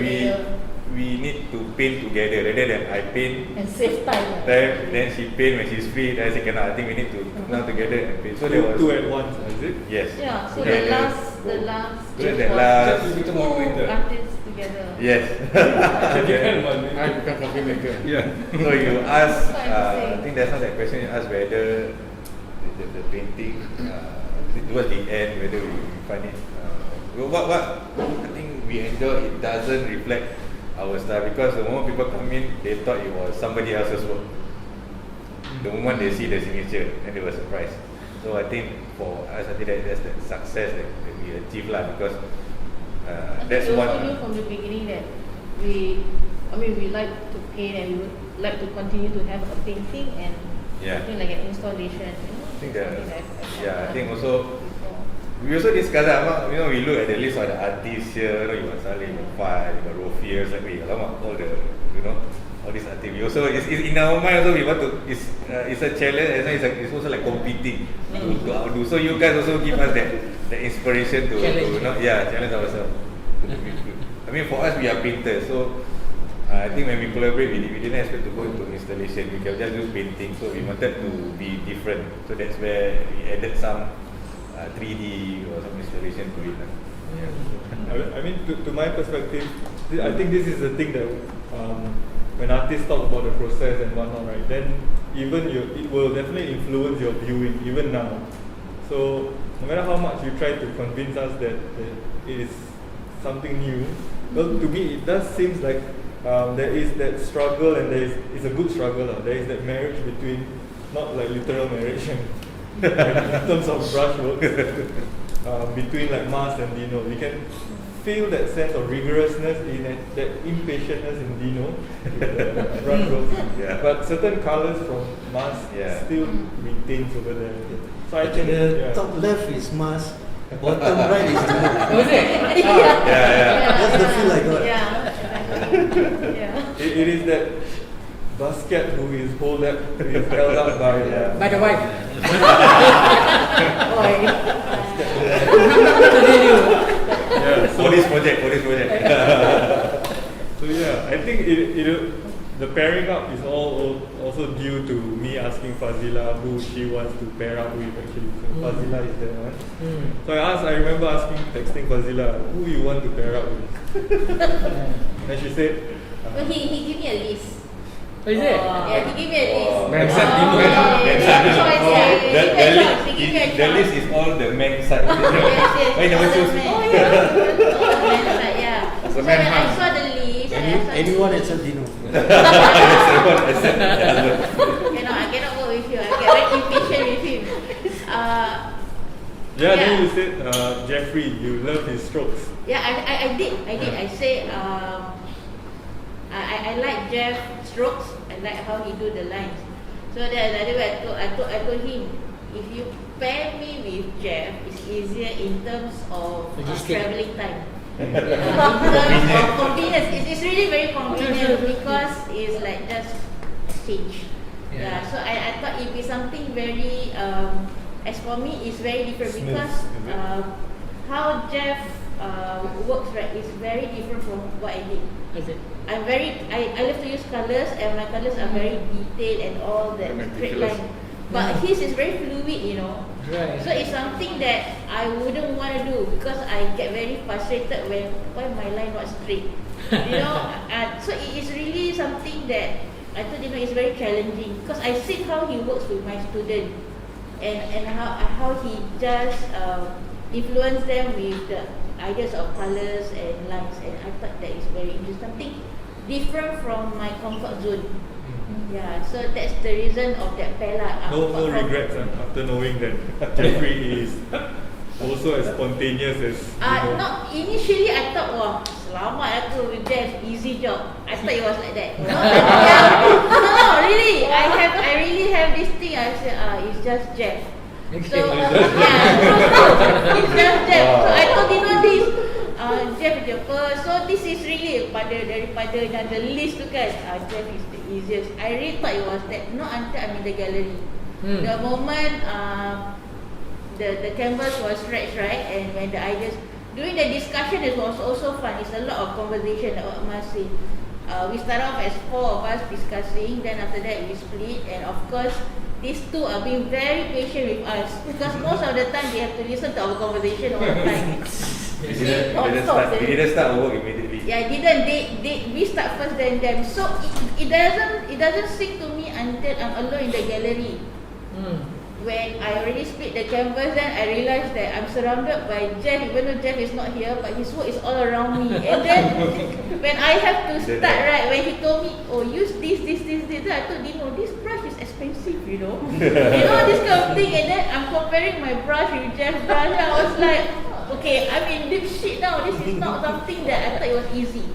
we need to paint together rather than I paint. And save time. Then she paint when she's free. Then I say cannot. I think we need to come together and paint. So there was two at once, is it? Yes. Yeah. So Yeah. the last stage That was last- two artists together. Yes. I become coffee maker. Yeah. So you ask, Quite interesting. I think that's not that question. You ask whether the painting towards the end, whether we find it. What I think we enjoy, it doesn't reflect our style, because the moment people come in, they thought it was somebody else's work. The moment they see the signature, then they were surprised. So I think for us, I think that's the success that we achieve lah, because that's we one. also knew from the beginning that we like to paint and we would like to continue to have a painting and something like an installation. I think something that I think also we also discuss that. We look at the list of the artists here. You got Saleh, you got Fai, you got Rofiers, like all the all these artists. We also it's in our mind also we want to. It's a challenge, and it's also like competing to outdo. So you guys also give us that inspiration to challenge ourselves. I mean, for us we are painters, so I think when we collaborate, we didn't expect to go into installation. We can just do painting, so we wanted to be different. So that's where we added some 3D or some installation to it. I mean, to my perspective, I think this is the thing that when artists talk about the process and whatnot, right? Then even it will definitely influence your viewing even now. So no matter how much you try to convince us that it is something new, well, to me it does seems like there is that struggle, and it's a good struggle. There is that marriage between, not like literal marriage, in terms of brushwork, between like Mas and Dino. We can feel that sense of rigorousness in that impatientness in Dino, brushwork. But certain colours from Mas still retains over there. So I think The top left is Mas, bottom right is Dino. Was it? That's the feel I got. Yeah. it is that basket who is held up by By the wife. Oh, not to tell you. yeah. For this project. So yeah, I think the pairing up is all also due to me asking Fazila who she wants to pair up with actually. So Fazila is the one. So I remember texting Fazila, who you want to pair up with? And she said, Well, he gave me a list. Oh, is it? Yeah, he gave me a list. Mensan, Oh, The list is all the men side. Why never choose? Oh yeah, yeah. So a when man I hunt. saw the list, Anyone except Dino. I cannot work with you. I get very impatient with him. then you said, Jeffrey, you love his strokes. Yeah, I did. I said I like Jeff strokes. I like how he do the lines. So the other way I told him, if you pair me with Jeff, it's easier in terms of travelling time. In terms of convenience, it's really very convenient because it's like just exchange. Yeah. So I thought it'd be something very as for me it's very different Smooth, because how Jeff works is very different from what I did. Is it? I love to use colours and my colours are very detailed and all that straight Meticulous. line. But his is very fluid, Right. So it's something that I wouldn't want to do because I get very frustrated when why my line not straight. So it is really something that I thought it's very challenging because I see how he works with my student and how he just influence them with the ideas of colours and lines, and I thought that is very interesting, something different from my comfort zone. Yeah, so that's the reason of that pair. No regrets after knowing that Jeffrey is also as spontaneous as No, initially I thought, wah, selamat aku with Jeff, easy job. I thought it was like that. No, really. I really have this thing. I said, it's just Jeff. So it's just Jeff. So I told this, Jeff je apa. So this is really daripada the list tu kan, Jeff is the easiest. I really thought it was that. Not until I'm in the gallery. The moment the canvas was stretched, right, and when the ideas during the discussion, it was also fun. It's a lot of conversation, like what Mas said. We start off as 4 of us discussing, then after that we split, and of course these two are being very patient with us because most of the time they have to listen to our conversation all the time. We didn't start our work immediately. Yeah, we start first then them. So it doesn't sink to me until I'm alone in the gallery. When I already split the canvas, then I realized that I'm surrounded by Jeff, even though Jeff is not here, but his work is all around me. And then when I have to start, right, when he told me, oh, use this, then I told him, this brush is expensive, this kind of thing. And then I'm comparing my brush with Jeff's brush. I was like, okay, I'm in deep shit now. This is not something that I thought it was easy.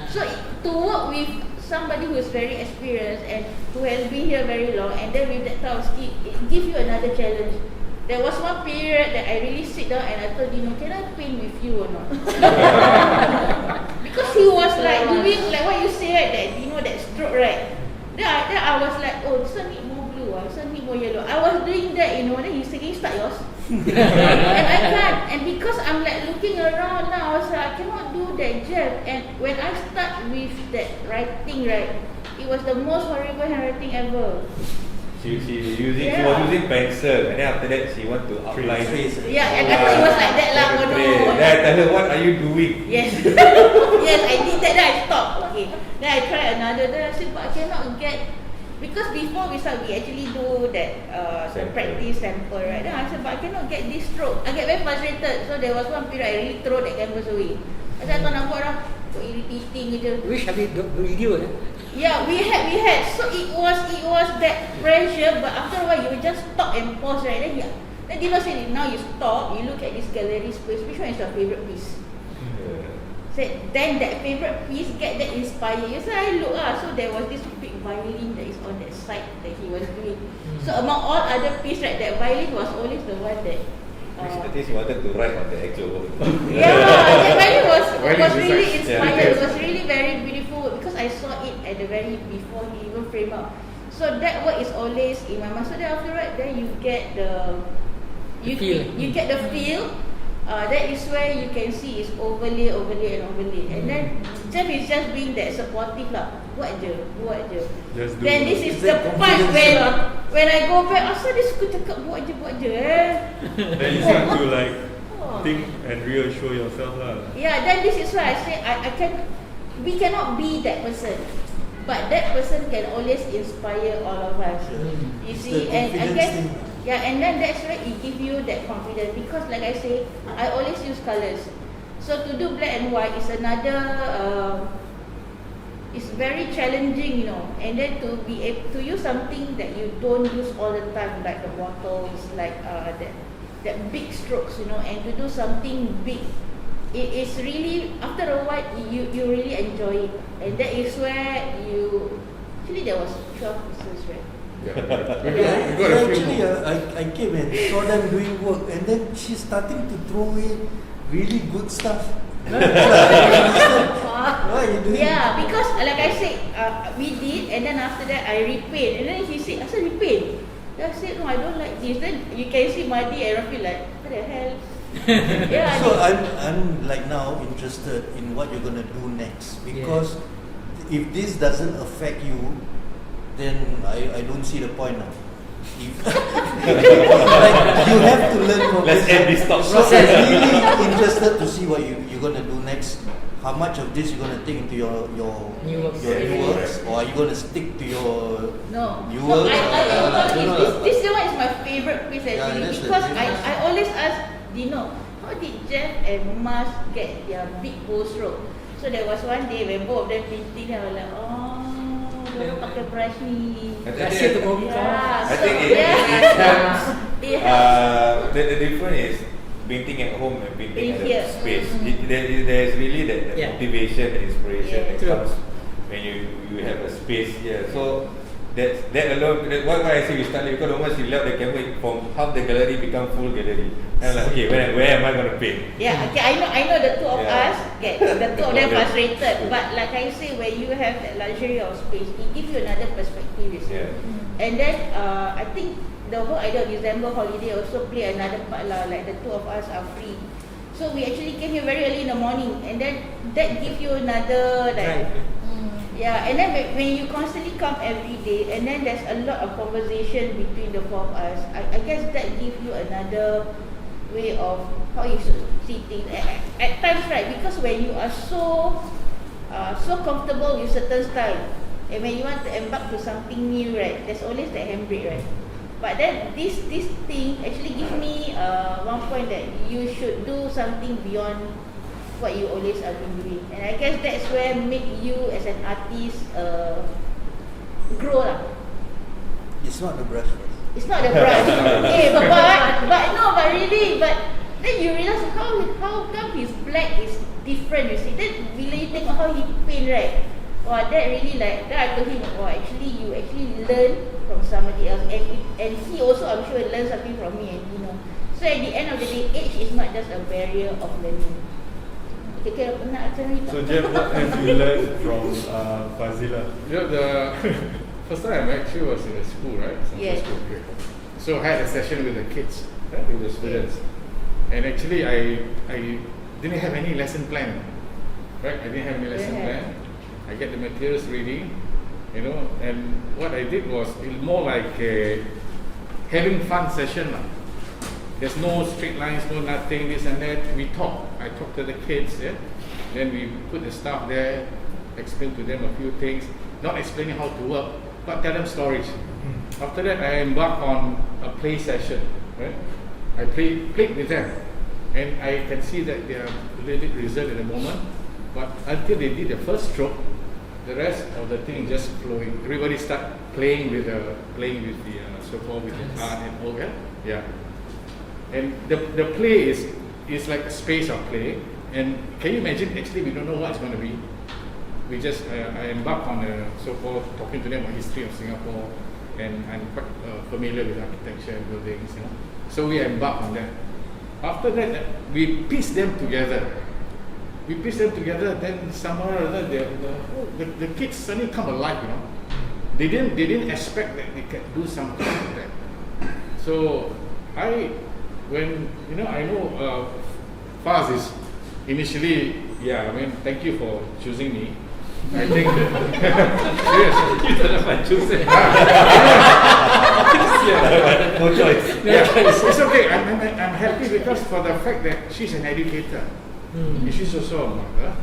So to work with somebody who is very experienced and who has been here very long, and then with that type of skill, it gives you another challenge. There was one period that I really sit down and I told Dino, can I paint with you or not? Because he was like doing like what you say, right, that stroke, right? Then I was like, oh, this one need more blue, this one need more yellow. I was doing that, then he's saying, start yours. And I can't, and because I'm like looking around now, I was like, I cannot do that, Jeff. And when I start with that writing, right, it was the most horrible handwriting ever. She was using pencil, and then after that she want to outline. Yeah, and I thought it was like that lah. Then I tell her, what are you doing? Yes, yes, I did that. Then I stopped. Okay, then I tried another. Then I said, but I cannot get. Because before we start, we actually do that the practice sample, right? Then I said, but I cannot get this stroke. I get very frustrated. So there was one period I really throw that canvas away. I said, I tak nak buat dah. So irritating je. Wish have it video. Yeah, we had. So it was that pressure. But after a while, you just stop and pause, right? Then Dino said, now you stop. You look at this gallery space. Which one is your favorite piece? Said then that favorite piece get that inspired. So I look so there was this big violin that is on that side that he was doing. So among all other pieces, right, that violin was always the one that. I think she wanted to write on the actual work. Yeah, that violin was really inside. inspired. It was really very beautiful because I I saw it at the very before he even frame up. So that work is always in my mind. So then afterward, then you get the you get the feel. That is where you can see is overlay. And then Jeff is just being that supportive lah. Buat je. Just do Then it. this is That the part confidence, when I go back, asal dia suka cakap buat je Then you start to like think and reassure yourself lah. Yeah, then this is why I say we cannot be that person. But that person can always inspire all of us. You It's see, the and I confidence guess thing. yeah, and then that's where it give you that confidence because like I say, I always use colours. So to do black and white is another it's very challenging, you know. And then to be able to use something that you don't use all the time, like the bottles, like that big strokes, you know, and to do something big, it is really after a while you really enjoy it, and that is where you actually there was 12 pieces, right? We got a few Actually, more. I came and saw them doing work, and then she's starting to throw in really good stuff. So I don't understand. What are you doing? Yeah, because like I said, we did, and then after that I repaint, and then he said, "Asal repaint?" Then I said, "No, I don't like this." Then you can see Madi and Rafi like, "What the hell?" Yeah. So I'm like now interested in what you're gonna do next because if this doesn't affect you, then I don't see the point now. If like you have to learn from Let's this. end this talk. So I'm really interested to see what you're gonna do next. How much of this you're gonna take into your New works. new works, or are you gonna stick to your No. new So works? I don't know. this one is my favorite piece actually that's the because thing. I always ask Dino, how did Jeff and Mas get their big bow stroke? So there was one day when both of them painting, I was like, dia pakai brush ni. Rahsia tu bawah Yeah, I so think it helps. the difference is painting at home and painting In at here. a space. There's really that Yeah. motivation, the inspiration Yeah. that True. comes when you have a space here. So that alone. Why I say we start late because once you left the camera from half the gallery become full gallery. And I'm like, okay, where am I gonna paint? Yeah, okay, I know the two of Yeah. us get the two of them problem. frustrated. But like I say, when you have that luxury of space, it gives you another perspective, you see. Yeah. And then I think the whole idea of December holiday also play another part lah. Like the two of us are free, so we actually came here very early in the morning, and then that gives you another like. Yeah, and then when you constantly come every day, and then there's a lot of conversation between the four of us, I guess that gives you another way of how you should see things. At times, right, because when you are so comfortable with certain style, and when you want to embark to something new, right, there's always that handbrake, right? But then this thing actually gives me one point that you should do something beyond what you always have been doing, and I guess that's where make you as an artist grow lah. It's not the brush first. It's not the brush. But really, but then you realize how come his black is different. You see, then bila you tengok how he paint, right? Wow, that really like. Then I told him, oh, actually you learn from somebody else, and he also I'm sure learn something from me and you know. So at the end of the day, age is not just a barrier of learning. Okay, nak macam ni tak? So Jeff, what have you learned from Fazila? You know, the first time I met you was in a school, right? Some Yes. school, okay. So I had a session with the kids, right? With the students. And actually I didn't have any lesson plan, right? I didn't have any lesson plan. I get the materials ready, you know, and what I did was more like a having fun session lah. There's no straight lines, no nothing, this and that. We talk. I talk to the kids, yeah. Then we put the stuff there, explain to them a few things, not explaining how to work, but tell them stories. After that, I embark on a play session, right? I played with them, and I can see that they are a little bit reserved at the moment. But until they did the first stroke, the rest of the thing just flowing. Everybody start playing with the so-called with the art and all that. Yeah. And the play is like a space of play. And can you imagine? Actually, we don't know what it's going to be. We just I embark on a so-called talking to them about history of Singapore, and I'm quite familiar with architecture and buildings. You know, so we embark on that. After that, we piece them together. we piece them together, then somehow or other the kids suddenly come alive, you know. They didn't expect that they could do something like that. So I know Faz is initially, I mean, thank you for choosing me. I think yes, You don't have to choose it. No choice. it's okay. I'm happy because for the fact that she's an educator. And she's also a mother,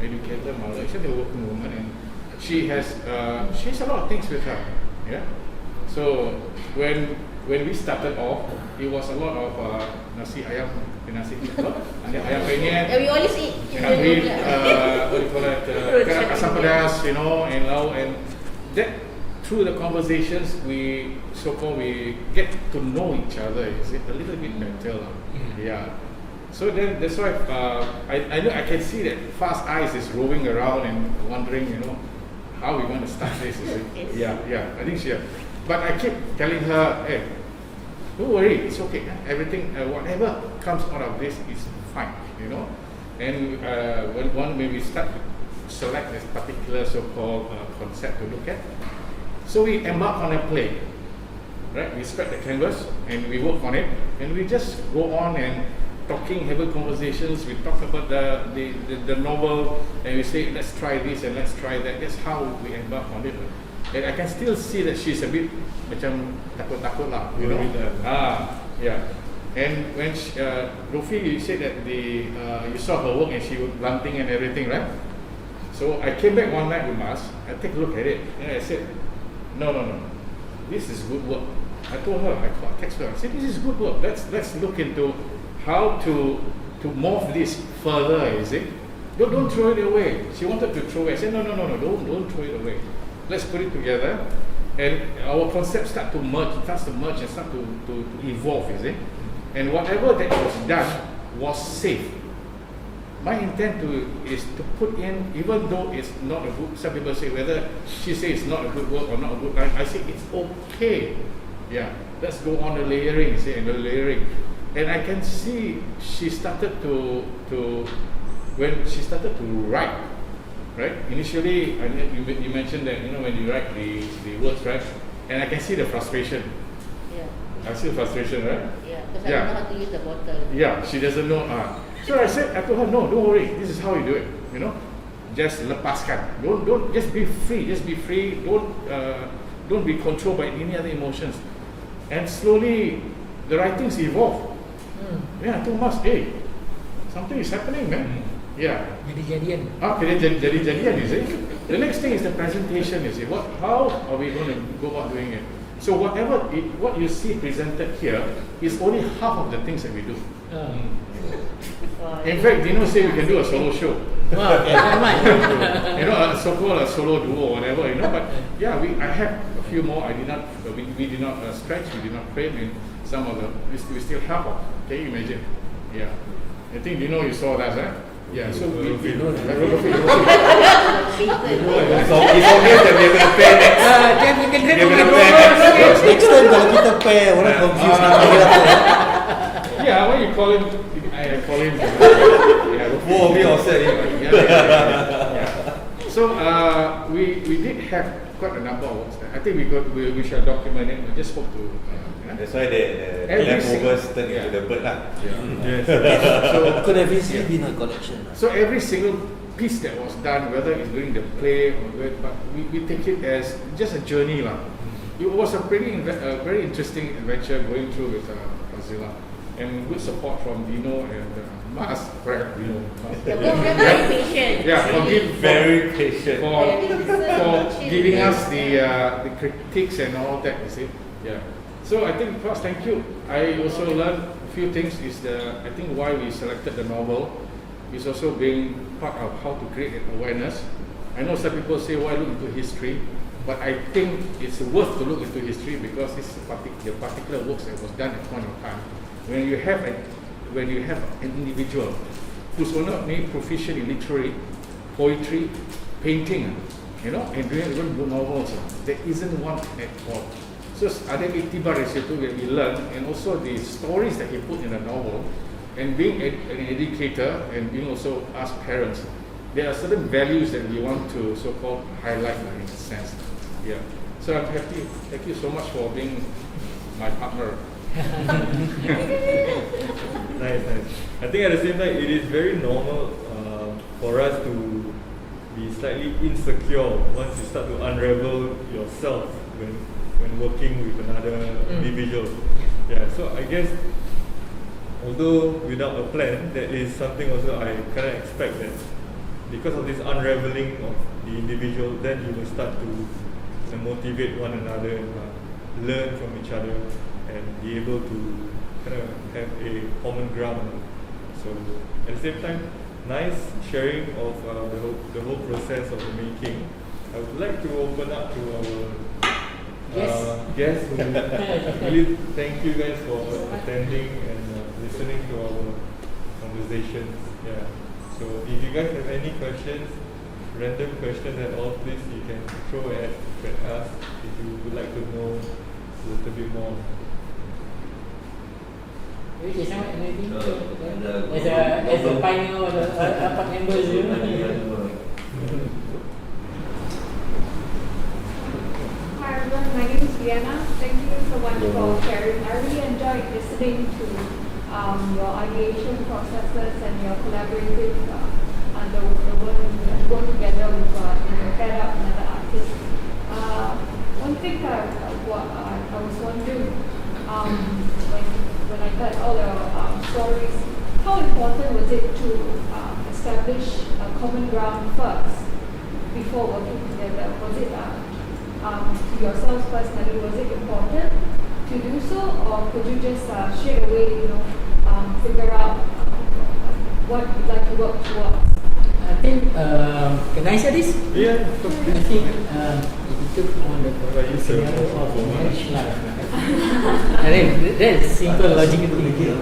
educator, mother. She's a working woman, and she has a lot of things with her. Yeah. So when we started off, it was a lot of nasi ayam, nasi ayam penyet. Yeah, we always eat. And we what do you call it? Asam pedas, you know, and lau, and that through the conversations we get to know each other. Is it a little bit better? Yeah. So then that's why I know I can see that Fast Eyes is roving around and wondering, you know, how we're going to start this. Yes. Yeah. I think she. But I keep telling her, hey, don't worry, it's okay. Everything, whatever comes out of this is fine, you know. And when we start to select this particular so-called concept to look at, so we embark on a play, right? We spread the canvas and we work on it, and we just go on and talking, having conversations. We talk about the novel, and we say, let's try this and let's try that. That's how we embark on it. And I can still see that she's a bit macam takut-takut lah, you know. Yeah. And when Rufi, you said that you saw her work and she was planting and everything, right? So I came back one night with Mas. I take a look at it, and I said, no, this is good work. I told her, I text her. I said, this is good work. Let's look into how to morph this further. Is it? Don't throw it away. She wanted to throw it. I said, no, don't throw it away. Let's put it together, and our concept starts to merge and start to evolve, is it? And whatever that was done was safe. My intent is to put in, even though it's not a good, some people say whether she says it's not a good work or not a good, I say it's okay. Yeah, let's go on the layering, and the layering. And I can see she started when she started to write. Right? Initially, you mentioned that, you know, when you write the words, right? And I can see the frustration. Yeah. I see the frustration, right? Yeah, because I don't know how to use the bottle. Yeah, she doesn't know. So I told her, no, don't worry. This is how you do it. You know, just lepaskan. Don't just be free. Just be free. Don't be controlled by any other emotions. And slowly, the writings evolve. Yeah, I told Mas, hey, something is happening, man. Yeah. Jadi-jadian. Jadi-jadian, is it? The next thing is the presentation, is it? How are we going to go about doing it? So what you see presented here is only half of the things that we do. In fact, Dino say we can do a solo show. Wow, You know, so-called a solo duo or whatever, you know. But yeah, I have a few more. We did not stretch, we did not frame, and some of them we still have. Can you imagine? Yeah. I think you saw that, right? Yeah, so we know that. It's obvious that we're going to pay next. Then we can We're going to pay next. Next time kalau kita pair, orang confused nak panggil apa. Yeah, when you call him, I call him. Both of you all said it. Yeah. So we did have quite a number of works there. I think we shall document it. We just hope to. That's why the leftovers turn into the bird lah. Yes. So could have easily been a collection. So every single piece that was done, whether it's during the play or but we take it as just a journey lah. It was a very interesting adventure going through with Fazila, and good support from Dino and Mas. Correct, Dino. The book very patient. Yeah, Very patient. for giving us the critiques and all that. You see, yeah. So I think first, thank you. I also learned a few things. I think why we selected the novel is also being part of how to create awareness. I know some people say, why look into history? But I think it's worth to look into history because it's the particular works that was done at one time. When you have an individual who's not only proficient in literary, poetry, painting, and doing even good novels, there isn't one at all. So ada iktibar di situ where we learn, and also the stories that he put in the novel And being an educator and being also us parents, there are certain values that we want to so-called highlight in a sense. Yeah. So I'm happy. Thank you so much for being my partner. Nice. I think at the same time, it is very normal for us to be slightly insecure once you start to unravel yourself when working with another individual. Yeah, so I guess although without a plan, that is something also I kind of expect that because of this unraveling of the individual, then you will start to motivate one another, learn from each other, and be able to kind of have a common ground. So at the same time, nice sharing of the whole process of the making. I would like to open up to our guests. Really thank you guys for attending and listening to our conversations. Yeah. So if you guys have any questions, random questions at all, please you can throw at us if you would like to know a little bit more. Which is anything as a pioneer of the rapat members. Hi everyone, my name is Vienna. Thank you so much for sharing. I really enjoyed listening to your ideation processes and your collaborative the work you work together with pair up another artist. One thing I was wondering when I heard all the stories, how important was it to establish a common ground first before working together? Was it to yourselves personally, was it important to do so, or could you just straight away, figure out what you'd like to work towards? I think, can I say this? Yeah. I think if you took on the scenario of marriage life, I think that's simple logical thinking.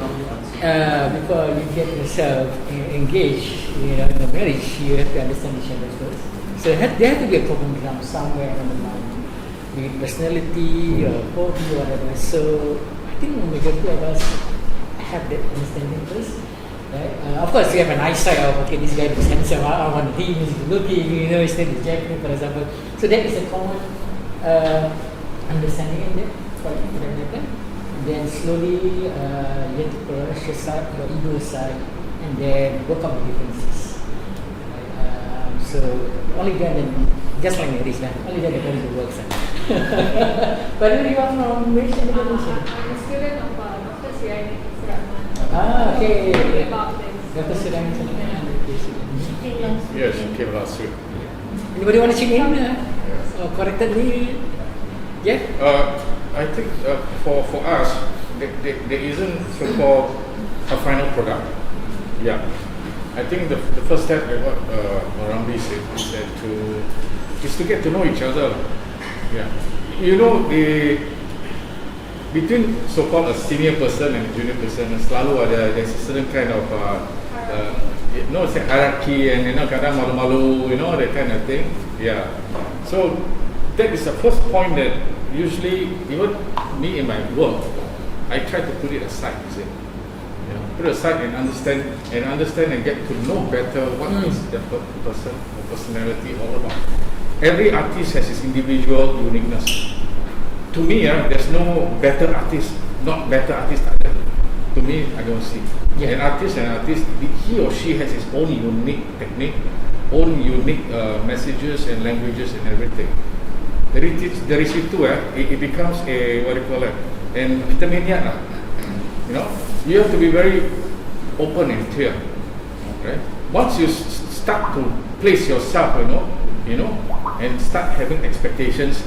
Before you get yourself engaged in a marriage, you have to understand each other first. So there has to be a common ground somewhere on the line, be it personality or hobby or whatever. So I think the majority of us have that understanding first. Right? Of course, you have an eyesight of, okay, this guy is handsome, I want him, he's good looking, his name is Jack, for example. So that is a common understanding in that for that. Then slowly you have to brush aside your ego aside and then work out the differences. So only then, just like marriage, only then the marriage works. But do you want to mention the definition? I'm a student of Dr. Sirani. Okay. About this. Dr. Sirani. Yes, came last week. Anybody want to chip in? Or corrected me? Yeah? I think for us, there isn't so-called a final product. Yeah. I think the first step, like what Marambi said, is to get to know each other. Yeah. Between so-called a senior person and a junior person, selalu there's a certain kind of hierarchy and kadang malu-malu, that kind of thing. Yeah. So that is the first point that usually even me in my work, I try to put it aside. You see, put it aside and understand and get to know better what is the person or personality all about. Every artist has his individual uniqueness. To me, there's no better artist, not better artist. To me, I don't see. Yeah. An artist, he or she has his own unique technique, own unique messages and languages and everything. Dari situ, it becomes a, what do you call it, and intermediate. You have to be very open and clear. Okay? Once you start to place yourself, and start having expectations,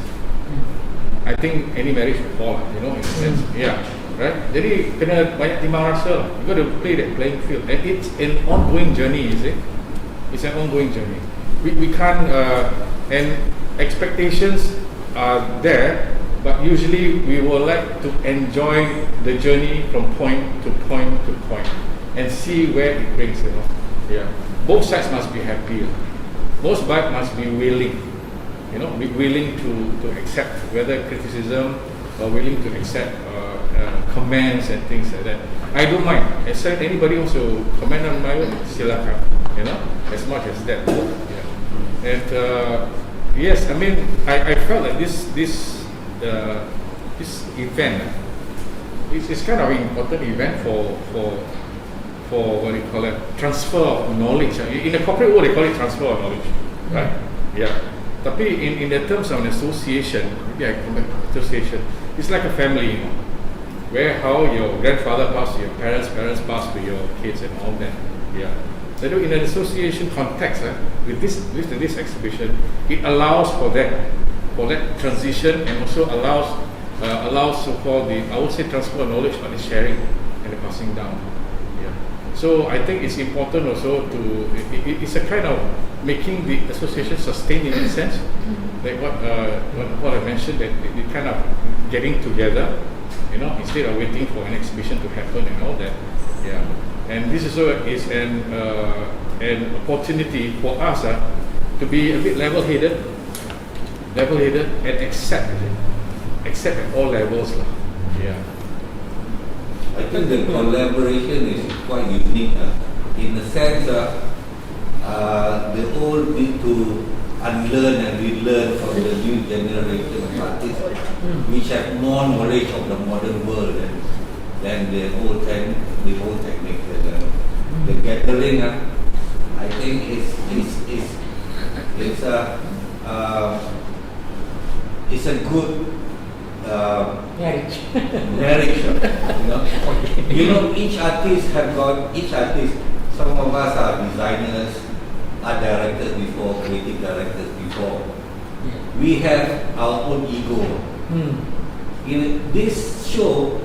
I think any marriage will fall, in a sense. Yeah, right? Jadi kena banyak timbang rasa lah. You got to play that playing field, and it's an ongoing journey. You see, it's an ongoing journey. We can't, and expectations are there, but usually we will like to enjoy the journey from point to point to point, and see where it brings. Yeah. Both sides must be happy. Both sides must be willing. Be willing to accept whether criticism or willing to accept comments and things like that. I don't mind. As said, anybody wants to comment on my work, silakan. You know, as much as that. Yeah. And yes, I mean, I felt that this event is kind of an important event for what do you call it, transfer of knowledge. In the corporate world, they call it transfer of knowledge, right? Yeah. Tapi in the terms of an association, maybe I come back to association, it's like a family, you know, where how your grandfather passed to your parents passed to your kids and all that. Yeah. So in an association context, with this exhibition, it allows for that transition, and also allows so-called I would say transfer of knowledge, but the sharing and the passing down. Yeah. So I think it's important also it's a kind of making the association sustain in a sense, like what I mentioned, that they kind of getting together, you know, instead of waiting for an exhibition to happen and all that. Yeah. And this is an opportunity for us to be a bit level-headed and accept at all levels. Yeah. I think the collaboration is quite unique in the sense they all need to unlearn and relearn from the new generation of artists which have more knowledge of the modern world than the old techniques. The gathering, I think, it's a good Marriage. You know, each artist. Some of us are designers, art directors before, creative directors before. We have our own ego. In this show,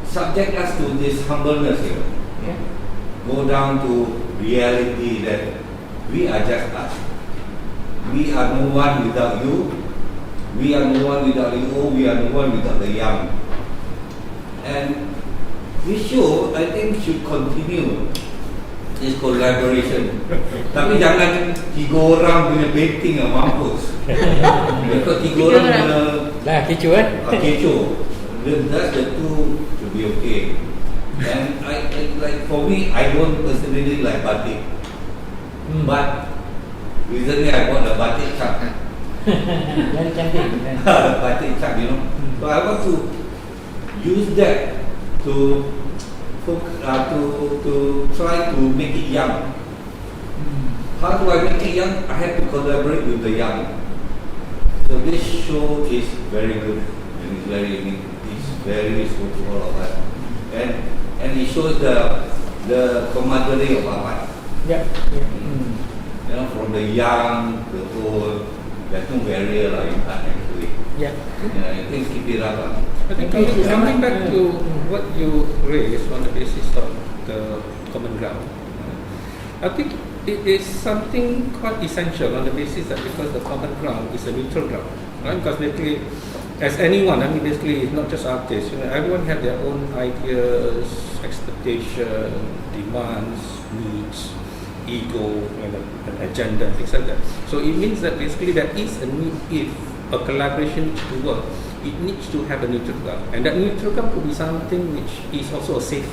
subject us to this humbleness here. Yeah. Go down to reality that we are just us. We are no one without you. We are no one without you. We are no one without the young. And this show, I think, should continue this collaboration. Tapi jangan 3 orang punya betting yang mampus. Because 3 orang punya Lah, kecoh kecoh. That's the two to be okay. And I like, for me, I don't personally like batik. But recently I bought a batik cap. Yang cantik. Batik cap, you know. So I want to use that to try to make it young. How do I make it young? I have to collaborate with the young. So this show is very good and it's very unique. It's very useful to all of us. And it shows the camaraderie of art. Yeah. You know, from the young, the old, there's no barrier in art actually. Yeah. I think keep it up. I think coming back to what you raised on the basis of the common ground, I think it is something quite essential on the basis that because the common ground is a neutral ground, right? Because basically, as anyone, I mean, basically, it's not just artists. You know, everyone have their own ideas, expectation, demands, needs, ego, and an agenda, things like that. So it means that basically there is a need, if a collaboration needs to work, it needs to have a neutral ground, and that neutral ground could be something which is also a safe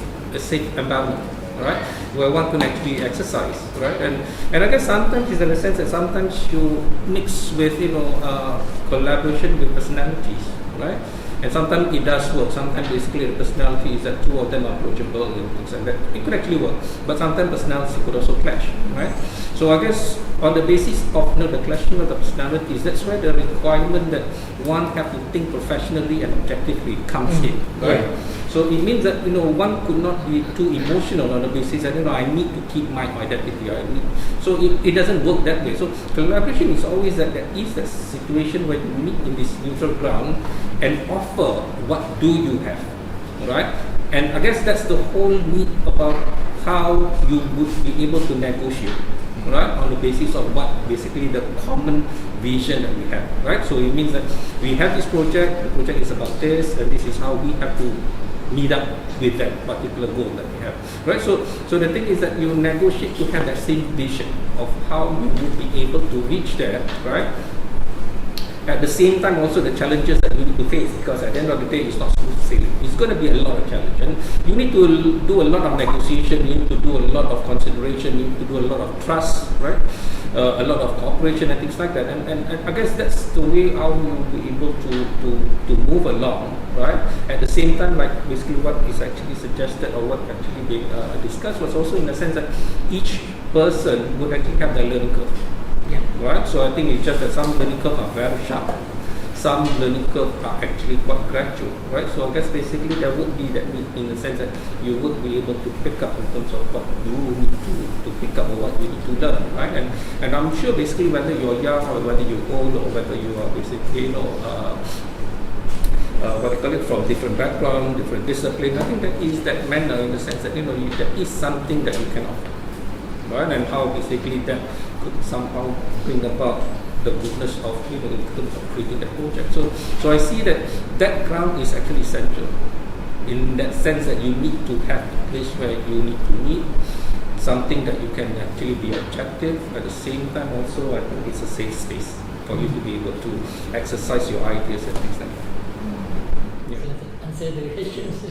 environment, right, where one can actually exercise, right, and I guess sometimes it's in the sense that sometimes you mix with collaboration with personalities, right, and sometimes it does work. Sometimes basically the personality is that two of them are approachable and things like that. It could actually work, but sometimes personality could also clash, right? So I guess on the basis of the clashing of the personalities, that's where the requirement that one have to think professionally and objectively comes in, right? Yeah. So it means that one could not be too emotional on the basis that I need to keep my identity. So it doesn't work that way. So collaboration is always that there is a situation where you meet in this neutral ground and offer what do you have, right? And I guess that's the whole need about how you would be able to negotiate, right, on the basis of what basically the common vision that we have, right? So it means that we have this project, the project is about this, and this is how we have to meet up with that particular goal that we have, right? So the thing is that you negotiate to have that same vision of how you would be able to reach there, right? at the same time also the challenges that you need to face, because at the end of the day it's not smooth sailing. It's going to be a lot of challenge, and you need to do a lot of negotiation, you need to do a lot of consideration, you need to do a lot of trust, right? A lot of cooperation and things like that, and I guess that's the way how you'll be able to move along, right? At the same time, like basically what is actually suggested or what actually being discussed was also in the sense that each person would actually have their learning curve. Yeah. Right, so I think it's just that some learning curve are very sharp, some learning curve are actually quite gradual, right? So I guess basically there would be that need in the sense that you would be able to pick up in terms of what you need to pick up or what you need to learn, right? And I'm sure basically whether you're young or whether you're old or whether you are basically what I call it, from different background, different discipline, I think that is that manner in the sense that there is something that you can offer, right? And how basically that could somehow bring about the goodness of in terms of creating that project. So I see that ground is actually essential in that sense that you need to have a place where you need to meet, something that you can actually be objective at the same time. Also, I think it's a safe space for you to be able to exercise your ideas and things like that. Yeah. Answer the questions.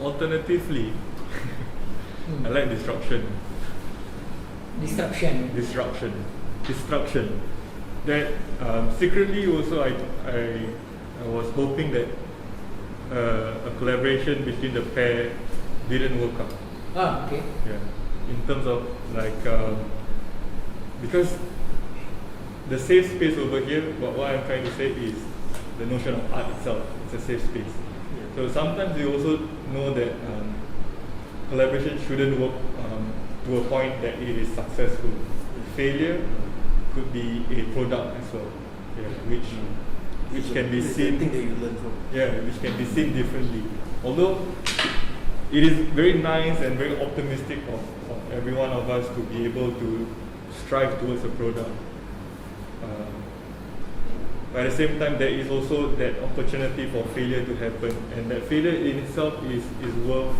Alternatively, I like disruption. Disruption. That secretly also I was hoping that a collaboration between the pair didn't work out. Ah, okay. Yeah. In terms of like because the safe space over here, but what I'm trying to say is the notion of art itself. It's a safe space. Yeah. So sometimes you also know that collaboration shouldn't work to a point that it is successful. Failure could be a product as well, which can be seen. Thing that you learn from. Yeah, which can be seen differently. Although it is very nice and very optimistic of every one of us to be able to strive towards a product. But at the same time, there is also that opportunity for failure to happen, and that failure in itself is worth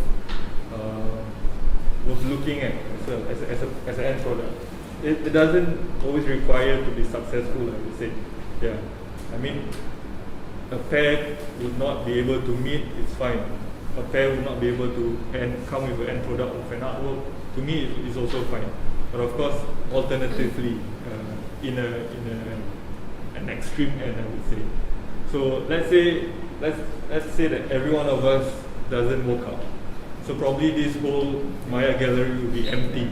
looking at as well as an end product. It doesn't always require to be successful, I would say. Yeah, I mean, a pair would not be able to meet, it's fine. A pair would not be able to come with an end product of an artwork. To me, it's also fine. But of course, alternatively, in an extreme end, I would say. So let's say that every one of us doesn't work out. So probably this whole Maya gallery will be empty.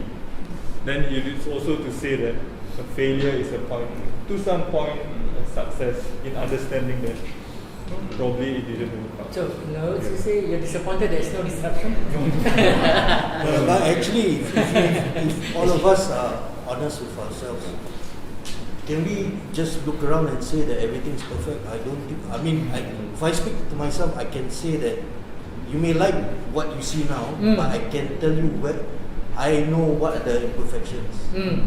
Then it is also to say that a failure is a point, to some point, a success in understanding that probably it didn't work out. So, you say you're disappointed there's no disruption? But actually, if all of us are honest with ourselves, can we just look around and say that everything's perfect? I don't think. I mean, if I speak to myself, I can say that you may like what you see now, but I can tell you I know what are the imperfections.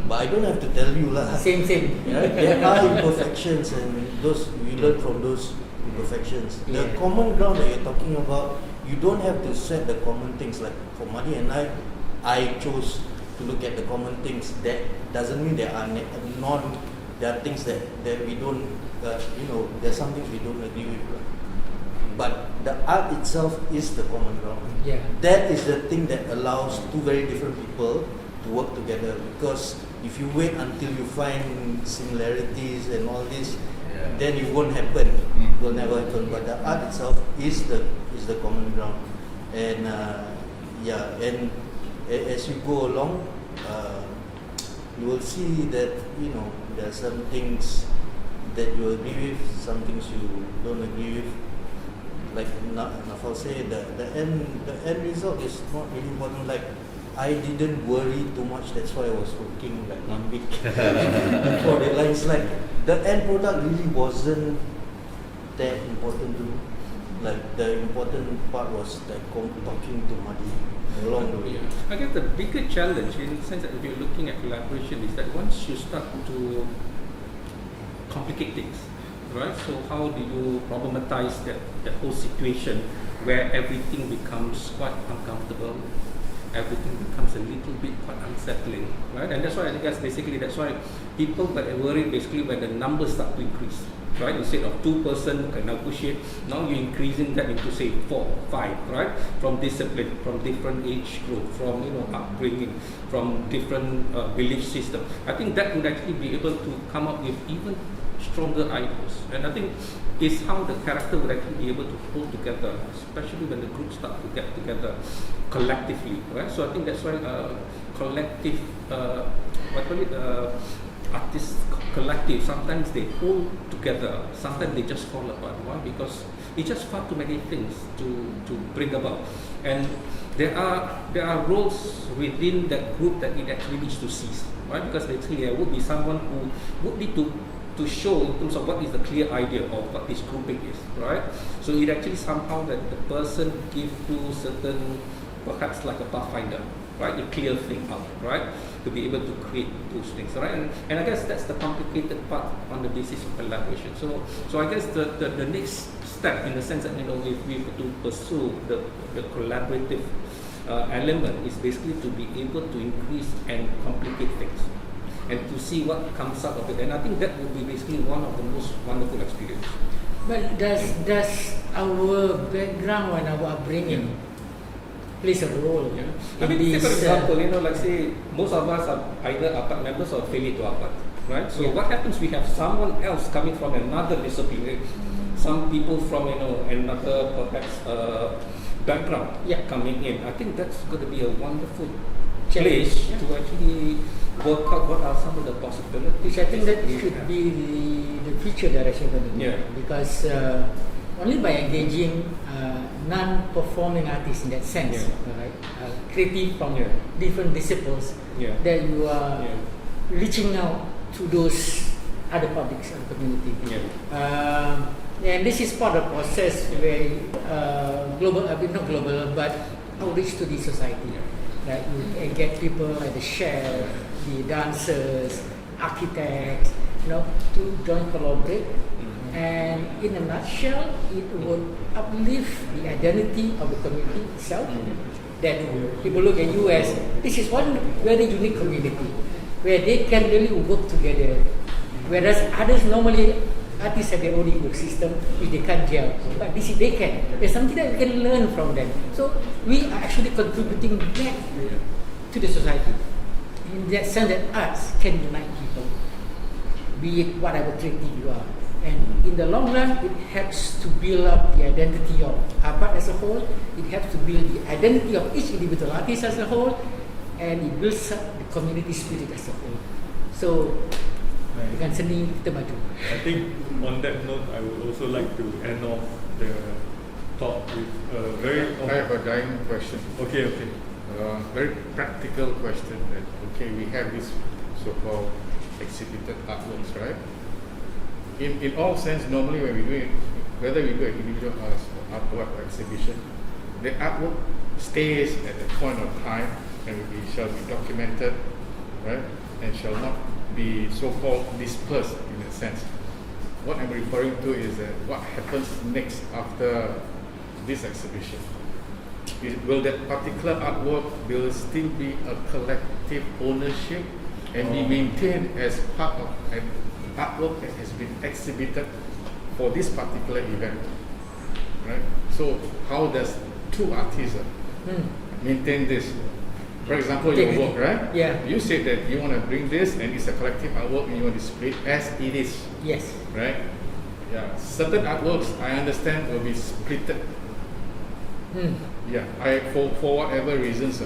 But I don't have to tell you lah. Same. Right? There are imperfections, and those we learn from those imperfections. Yeah. The common ground that you're talking about, you don't have to set the common things. Like for Madi and I chose to look at the common things. That doesn't mean there are there are things that we don't, there are some things we don't agree with. But the art itself is the common ground. Yeah. That is the thing that allows two very different people to work together. Because if you wait until you find similarities and all this, then it won't happen. It will never happen. But the art itself is the common ground. And and as you go along, you will see that there are some things that you agree with, some things you don't agree with. Like Nhawfal said, the end result is not really important. Like I didn't worry too much. That's why I was working like 1 week before deadline. It's like the end product really wasn't that important to me. Like the important part was like talking to Madi along the way. I guess the bigger challenge in the sense that if you're looking at collaboration is that once you start to complicate things, right? So how do you problematize that whole situation where everything becomes quite uncomfortable everything becomes a little bit quite unsettling, right? And that's why I guess basically that's why people get worried basically when the numbers start to increase, right? Instead of 2 person can now push it, now you're increasing that into say 4, 5, right? From discipline, from different age group, from upbringing, from different belief system. I think that would actually be able to come up with even stronger ideas, and I think is how the character would actually be able to hold together, especially when the groups start to get together collectively, right? So I think that's why collective, artist collective, sometimes they hold together, sometimes they just fall apart. Why? Because it's just far too many things to bring about, and there are roles within that group that it actually needs to seize, right? Because basically there would be someone who would need to show in terms of what is the clear idea of what this grouping is, right? So it actually somehow that the person give to certain, perhaps like a pathfinder, right? A clear thing out, right? To be able to create those things, right? And I guess that's the complicated part on the basis of collaboration. So I guess the next step, in the sense that if we were to pursue the collaborative element, is basically to be able to increase and complicate things, and to see what comes out of it. And I think that would be basically one of the most wonderful experiences. But does our background and our upbringing plays a role? Yeah. I mean, say for example, like say most of us are either APAT members or affiliate to APAT, right? So what happens? We have someone else coming from another discipline, some people from another perhaps background coming in. I think that's going to be a wonderful place to actually work out what are some of the possibilities. I think that should be the future direction for the group, because only by engaging non-performing artists in that sense, right? Creative from different disciplines, that you are reaching out to those other publics of the community. And this is part of the process where not global, but outreach to the society. Like you get people like the chef, the dancers, architects, to join collaborate. And in a nutshell, it would uplift the identity of the community itself. That people look at you as this is one very unique community where they can really work together. Whereas others normally, artists have their own ecosystem which they can't gel, but they can. There's something that we can learn from them. So we are actually contributing back to the society in that sense that arts can unite people, be it whatever creative you are. And in the long run, it helps to build up the identity of APAT as a whole. It helps to build the identity of each individual artist as a whole, and it builds up the community spirit as a whole. So dengan seni kita maju. I think on that note, I would also like to end off the talk with a very... I have a dying question. Okay. Very practical question. That we have this so-called exhibited artworks, right? In all sense, normally when we do it, whether we do an individual artwork or exhibition, the artwork stays at the point of time and it shall be documented, right? And shall not be so-called dispersed in a sense. What I'm referring to is that what happens next after this exhibition. Will that particular artwork will still be a collective ownership and be maintained as part of an artwork that has been exhibited for this particular event, right? So how does two artists maintain this? For example, your work, right? Yeah. You said that you want to bring this and it's a collective artwork and you want to display it as it is. Yes. Right? Yeah. Certain artworks, I understand, will be splitted. Yeah. For whatever reasons.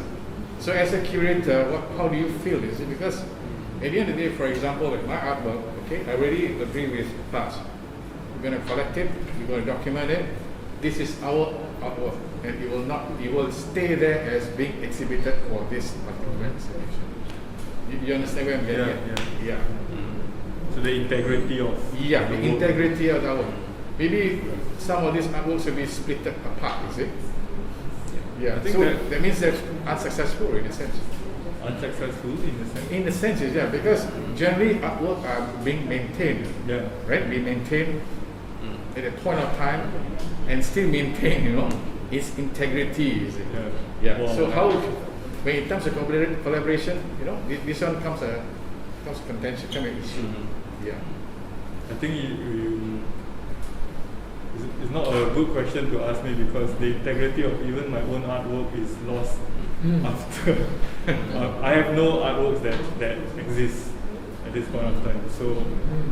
So as a curator, how do you feel? Is it because at the end of the day, for example, like my artwork, I already agree with Paz. We're going to collect it, we're going to document it. This is our artwork, and it will stay there as being exhibited for this particular exhibition. You understand where I'm getting at? Yeah. So the integrity of the integrity of our. Maybe some of these artworks will be split apart, is it? Yeah. I think so that means they're unsuccessful in a sense. Unsuccessful in a sense? In a sense, because generally artwork are being maintained. Right? Being maintained at a point of time and still maintain, its integrity, is it? Yeah. So But in terms of collaboration, you know, this one comes contention, come an issue. Yeah. I think it's not a good question to ask me because the integrity of even my own artwork is lost after. I have no artworks that exist at this point of time. So,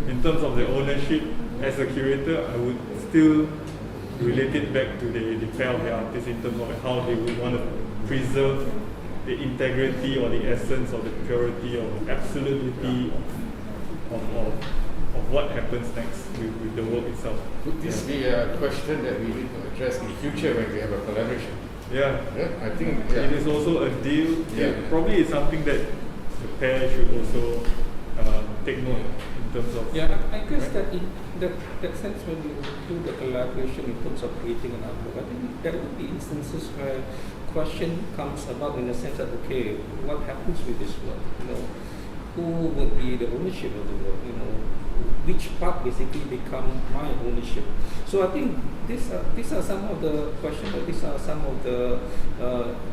in terms of the ownership, as a curator, I would still relate it back to the pair of the artists in terms of how they would want to preserve the integrity or the essence or the purity or absolutity of what happens next with the work itself. Could this be a question that we need to address in the future when we have a collaboration? Yeah. I think it is also a deal. Yeah. Probably it's something that the pair should also take note in terms of. Yeah, I guess that in that sense, when you do the collaboration in terms of creating an artwork, I think there would be instances where question comes about in the sense that, okay, what happens with this work? You know, who would be the ownership of the work? You know, which part basically become my ownership? So I think these are some of the questions, or these are some of the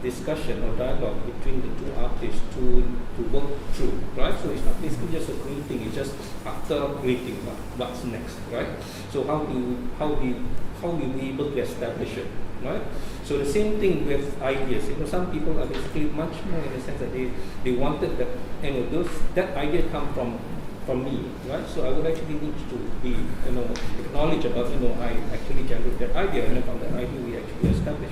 discussion or dialogue between the two artists to work through, right? So it's not basically just a creating; it's just after creating, what's next, right? So how will we able to establish it, right? So the same thing with ideas. You know, some people are basically much more in the sense that they wanted that, you know, that idea come from me, right? So I would actually need to be, you know, acknowledge about, you know, I actually generated that idea, and then from that idea we actually establish.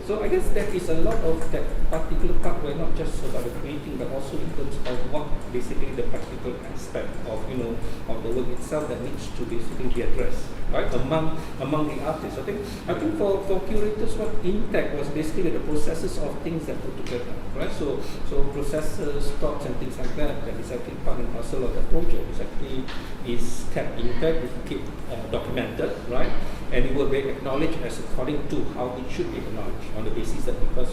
So I guess there is a lot of that particular part where not just about the creating, but also in terms of what basically the practical aspect of, you know, of the work itself that needs to basically be addressed, right? Among the artists. I think for curators, what Intech was basically the processes of things that put together, right? So processes, thoughts and things like that is actually part and parcel of the project. Is kept intact, is kept documented, right? And it will be acknowledged as according to how it should be acknowledged on the basis that because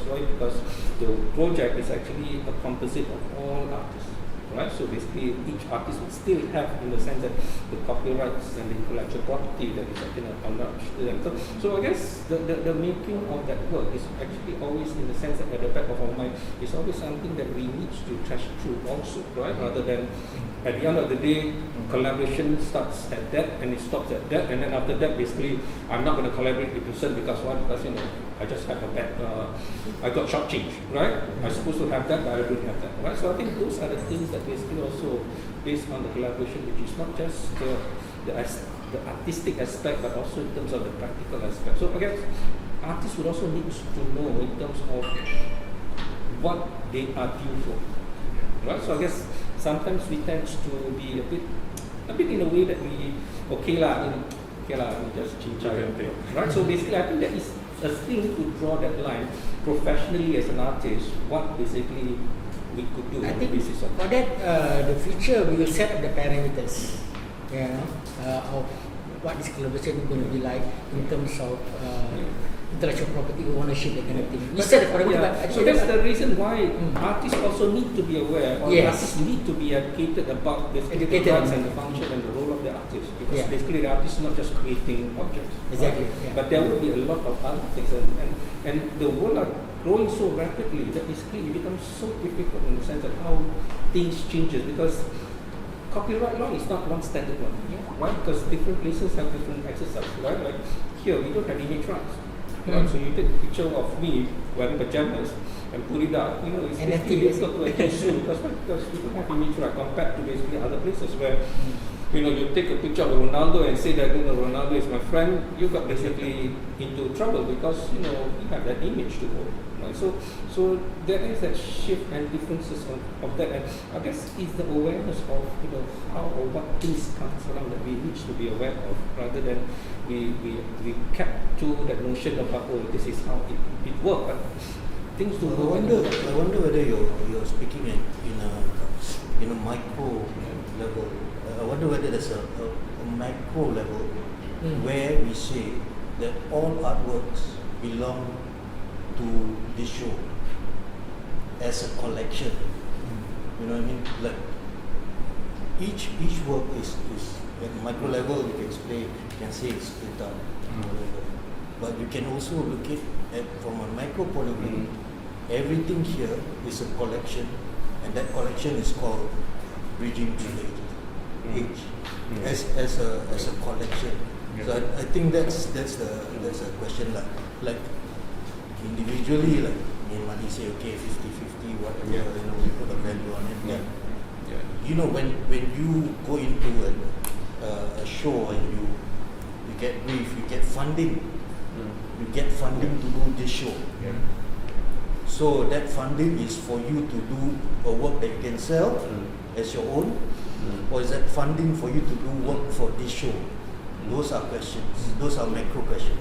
the project is actually a composite of all artists, right? So basically each artist would still have, in the sense that the copyrights and the intellectual property that is actually acknowledged to them. So I guess the making of that work is actually always in the sense that at the back of our mind is always something that we need to trash through also, right? Rather than at the end of the day, collaboration starts at that and it stops at that, and then after that, basically, I'm not going to collaborate with person because why? Because, you know, I just have a bad, I got shortchanged, right? I'm supposed to have that, but I don't have that, right? So I think those are the things that basically also based on the collaboration, which is not just the artistic aspect, but also in terms of the practical aspect. So I guess artists would also need to know in terms of what they are due for, right? So I guess sometimes we tend to be a bit in a way that we we just change everything, right? So basically, I think that is a thing to draw that line professionally as an artist. What basically we could do I on think the basis of for that, the future we will set up the parameters, you know, of what this collaboration is going to be like in terms of intellectual property ownership, that kind of thing. We set the parameters. So that's the reason why artists also need to be aware, or Yes. artists need to be educated about basically the Educated. rights and the function and the role of the artist. Because Yeah. basically the artist is not just creating objects. Exactly, right? yeah. But there will be a lot of other things, and the world are growing so rapidly that basically it becomes so difficult in the sense of how things changes, because copyright law is not one standard one. Why? Because different places have different exercise, right? Like here we don't have image rights. Right? So you take a picture of me wearing pajamas and put it up, you know, it's NFT, basically difficult to actually sue because you don't have image right compared to basically other places where, you know, you take a picture of Ronaldo and say that, you know, Ronaldo is my friend, you got basically into trouble because, you know, you have that image to hold. Right? So there is that shift and differences of that, and I guess it's the awareness of, you know, how or what things comes around that we need to be aware of, rather than we kept to that notion about, oh, this is how it works. But things do go. I wonder whether you're speaking in a micro level. I wonder whether there's a macro level where we say that all artworks belong to this show as a collection. You know what I mean? Like each work is at micro level. You can say it's split up. But you can also look at from a macro point of view everything here is a collection, and that collection is called Bridging to the Age, as a collection. So I think that's a question like individually, like me and Madi say, okay, 50-50, whatever, we put a value on it. You know, when you go into a show and you get brief, you get funding. You get funding to do this show. So that funding is for you to do a work that you can sell as your own, or is that funding for you to do work for this show? Those are questions. Those are macro questions.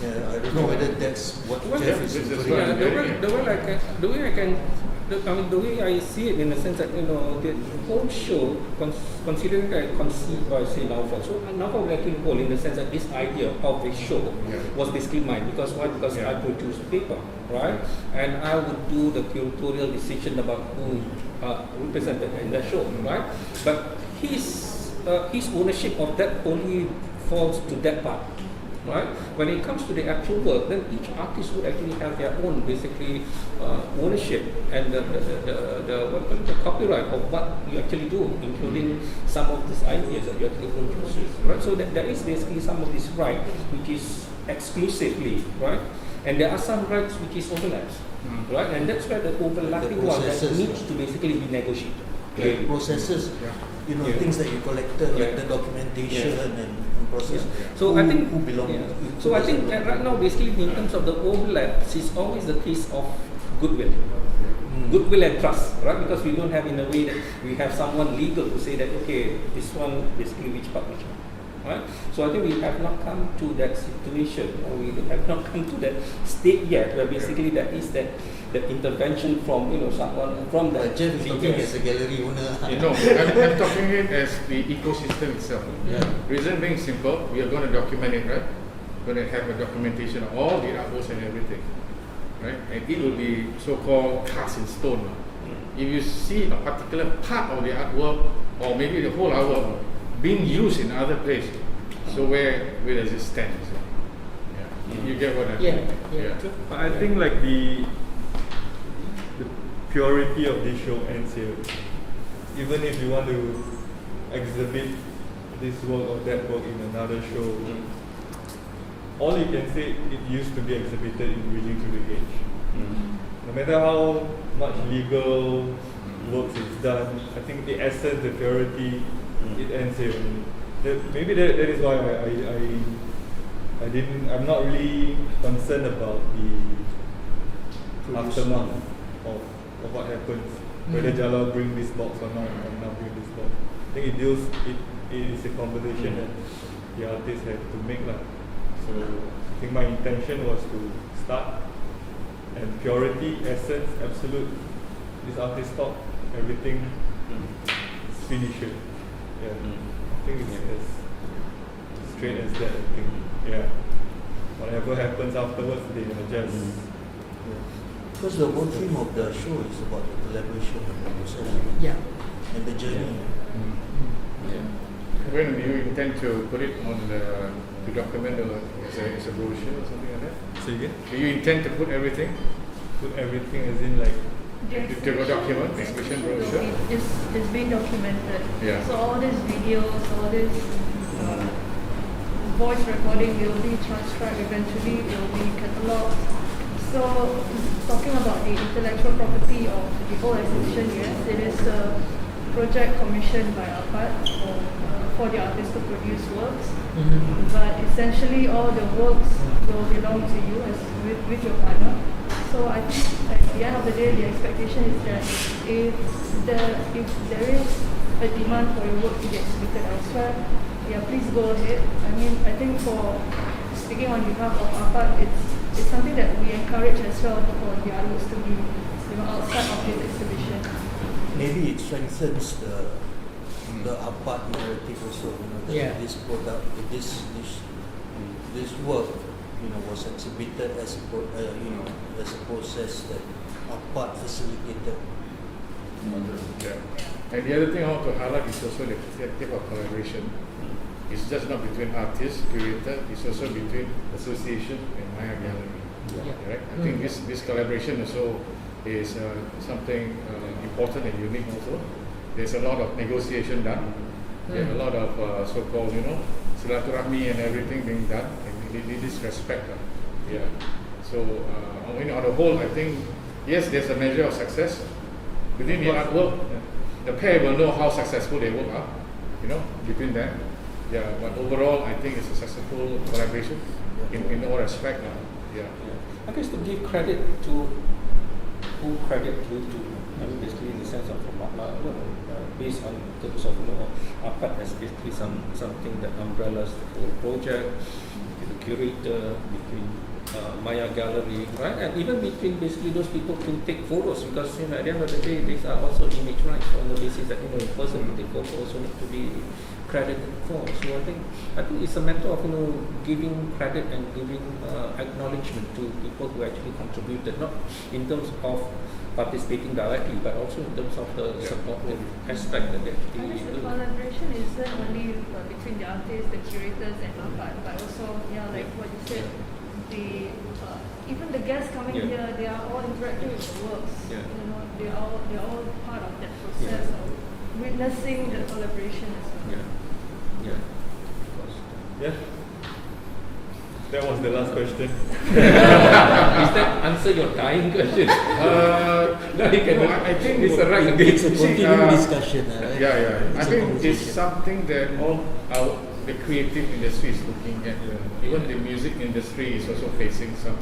Yeah, I don't know whether that's what Jeff is referring to. The way I see it, in the sense that the whole show, considering that conceived by say Nhawfal, so Nhawfal actually hold in the sense that this idea of the show was basically mine. Because why? Because I produce paper, right? And I would do the curatorial decision about who represented in the show, right? But his ownership of that only falls to that part. Right? When it comes to the actual work, then each artist would actually have their own basically ownership and the copyright of what you actually do, including some of these ideas that you actually produce. Right? So there is basically some of this right which is exclusively, right? And there are some rights which is overlaps. Right? And that's where the overlapping one that needs to basically be negotiated. The processes, things that you collected, like the documentation and process. So I think who belong. So I think that right now, basically, in terms of the overlaps, it's always the case of goodwill, goodwill and trust, right? Because we don't have in a way that we have someone legal to say that okay, this one basically which part, right? So I think we have not come to that situation, or we have not come to that state yet, where basically that is that the intervention from someone from the. Jeff is talking as a gallery owner. I'm talking it as the ecosystem itself. Reason being simple, we are going to document it, right? Going to have a documentation of all the artworks and everything, right? And it will be so-called cast in stone. If you see a particular part of the artwork, or maybe the whole artwork being used in other place, so where does it stand? You get what I mean? But I think like the purity of this show ends here. Even if you want to exhibit this work or that work in another show, all you can say, it used to be exhibited in Bridging to the Age. No matter how much legal work is done, I think the essence, the purity, it ends here. Maybe that is why I'm not really concerned about the aftermath of what happens, whether Jalal bring this box or not bring this box. I think it is a conversation that the artists have to make. So I think my intention was to start, and purity, essence, absolute, this artist talk, everything is finished. I think it's as straight as that. I think, whatever happens afterwards, they are just. Because the whole theme of the show is about the collaboration and the process. And the journey. When do you intend to put it on to document as a brochure or something like that? Say again? Do you intend to put everything? Put everything as in like. To go document, exhibition brochure? It's being documented. Yeah. So all these videos, all this voice recording will be transcribed eventually, it will be catalogued. So talking about the intellectual property of the whole exhibition, yes, it is a project commissioned by APAT for the artists to produce works. But essentially all the works will belong to you as with your partner. So I think at the end of the day, the expectation is that if there is a demand for your work to be exhibited elsewhere, please go ahead. I mean, I think for speaking on behalf of APAT, it's something that we encourage as well for the artists to be, outside of this exhibition. Maybe it strengthens the APAT narrative also. That this product, this work, was exhibited as a process that APAT facilitated. And the other thing I want to highlight is also the type of collaboration. It's just not between artists, creators, it's also between associations and Maya Gallery. right? I think this collaboration also is something important and unique also. There's a lot of negotiation done. There's a lot of so-called, silaturahmi and everything being done in this respect. Yeah. So on the whole, I think yes, there's a measure of success within the artwork. The pair will know how successful they work are, between them. Yeah, but overall, I think it's a successful collaboration in all respect. Yeah. I guess to give credit to who credit due to, basically in the sense of based on terms of art as basically something that umbrellas the whole project, the curator, between Maya Gallery, right, and even between basically those people who take photos, because at the end of the day these are also image rights on the basis that the person who take photo also need to be credited for. So I think it's a matter of giving credit and giving acknowledgement to people who actually contributed, not in terms of participating directly, but also in terms of the supportive aspect that they actually I guess do. the collaboration isn't only between the artists, the curators, and APAT, but also, like what you said, even the guests coming here, they are all interacting with the works. Yeah. They're all part of that process of witnessing the collaboration as well. Yeah, of course. Yeah. That was the last question. Does that answer your dying question? No, you can. I think it's a right. It's a continuing discussion. Right? Yeah. I It's a think it's conversation. something that all the creative industry is looking at. Even the music industry is also facing some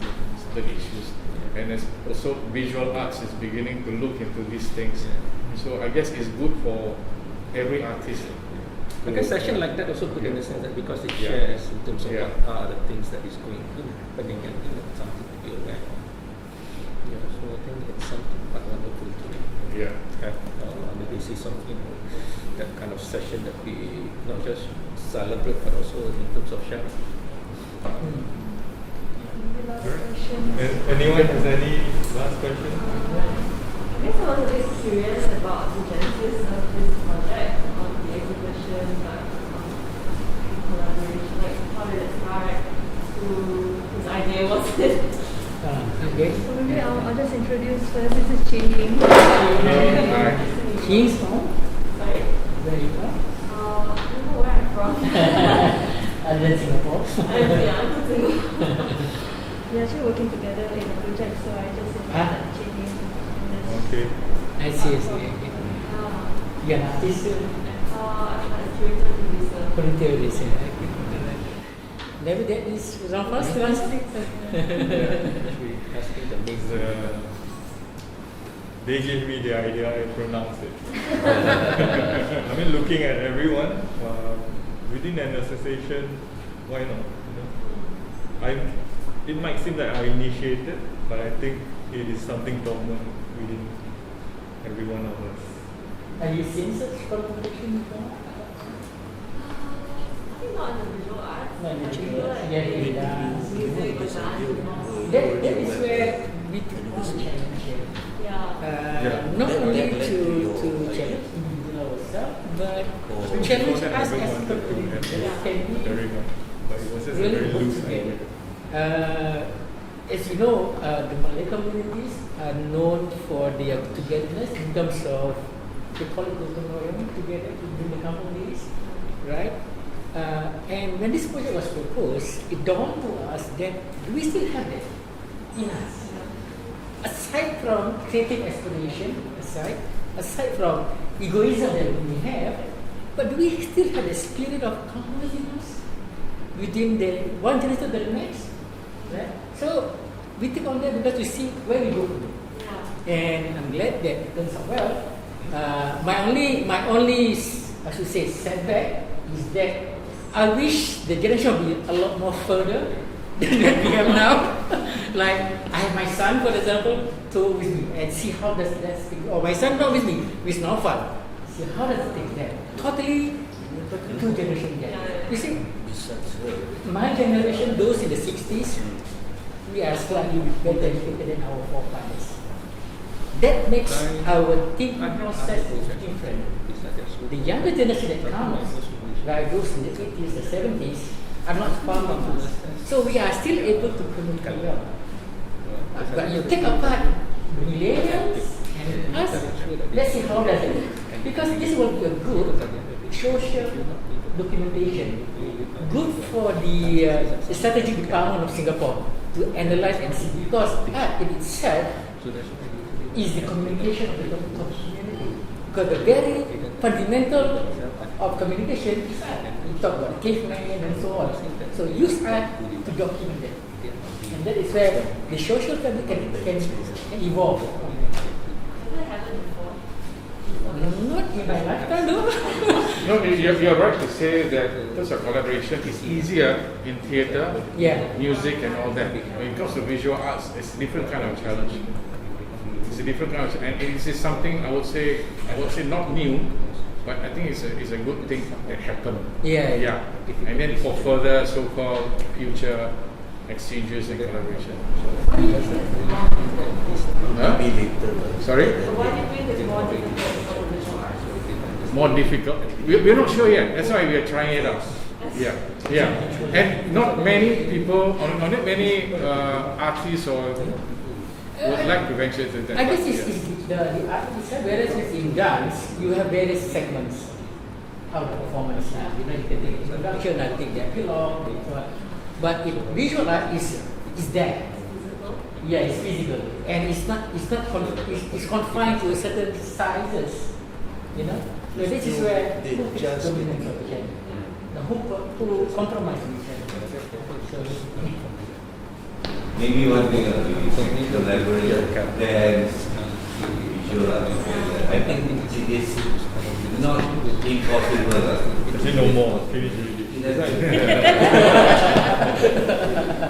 certain issues, and as also visual arts is beginning to look into these things. So I guess it's good for every artist. I guess session like that also good in the sense that because it shares in terms of what are the things that is going happening and something to be aware of. Yeah, so I think it's something quite wonderful to have on the basis of that kind of session that we not just celebrate but also in terms of sharing. Maybe last question. Anyone has any last question? I guess I was a bit curious about the genesis of this project, of the exhibition, the collaboration, like how did it start, whose idea was it? Okay. So maybe I'll just introduce first. This is Chin Ying. He's from Sorry? where you from? I don't know where I'm from. Other than Singapore. I'm from Singapore. We're actually working together in a project, so I just invited Chin Ying. Okay. I see. Okay. You're an artist. I'm a curator producer. Volunteer this. Never that is Nhawfal translate. Actually, asking the main. They gave me the idea, I pronounced it. I mean, looking at everyone within an association, why not? It might seem like I initiated, but I think it is something dormant within every one of us. Have you seen such collaboration before? I think not in the visual arts. Not in the visual Visual arts. Yeah, like dance. music, dance, That is where we challenge. Not only to challenge ourselves, but challenge us as a community. Very much. But it was just a Really very work loose together. idea. As you know, the Malay communities are known for their togetherness in terms of they call it gotong royong together in the companies, right? And when this project was proposed, it dawned to us that we still have that in us. Aside from creative aspiration, aside from egoism that we have, but we still have the spirit of cohesiveness within the one generation to the next. Right? So we take on that because we see where we go from there. And I'm glad that it turns out well. My only I should say setback is that I wish the generation would be a lot more further than that we have now. Like I have my son, for example, to with me and see how does that stick. Or my son not with me, with Nhawfal. See how does it take that? Totally two generation gap. You see, my generation, those in the 60s, we are slightly better educated than our forefathers. That makes our thinking process different. The younger generation that comes, like those in the 80s, the 70s, are not far from us. So we are still able to communicate well. But you take apart millennials and us, let's see how does it. Because this will be a good social documentation, good for the strategic department of Singapore to analyze and see. Because art in itself is the communication of the community. Because the very fundamental of communication is art. We talk about caveman and so on. So use art to document that. And that is where the social fabric can evolve. Has that happened before? Not in my lifetime, no. No, you're right to say that in terms of collaboration, it's easier in theatre, music, and all that. When it comes to visual arts, it's a different kind of challenge. It's a different kind of, and it is something I would say not new, but I think it's a good thing that happened. Yeah. And then for further so-called future exchanges and collaboration. Maybe later. Sorry? So why do you think it's more difficult for visual arts? More difficult. We're not sure yet. That's why we are trying it out. Yeah. And not many people, or not many artists or would like to venture to that. I guess it's the art itself, whereas in dance, you have various segments of the performance. You can take introduction, I take the epilogue, but in visual art is there. Yeah, it's physical, and it's confined to certain sizes. So this is where They just dominance of each other. The who compromise with each other. So, Maybe one thing we can collaborate dance, visual art. I think it is not impossible. Actually, no more. Finish already.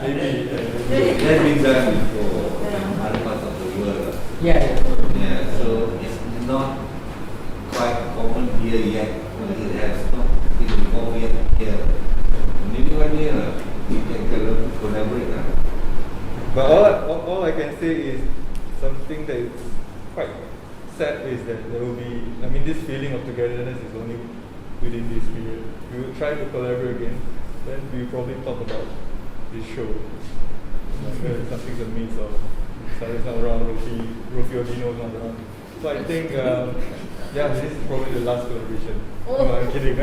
Maybe. That's been done before in other parts of the world. yeah. So it's not quite common here yet. It has not been evolved yet here. Maybe one year we can collaborate. But all I can say is something that is quite sad is that there will be, this feeling of togetherness is only within this period. We will try to collaborate again, then we will probably talk about this show. Something's amiss or Sarah's not around, Rofi Odino's not around. So I think, this is probably the last collaboration. Oh. No, I'm kidding.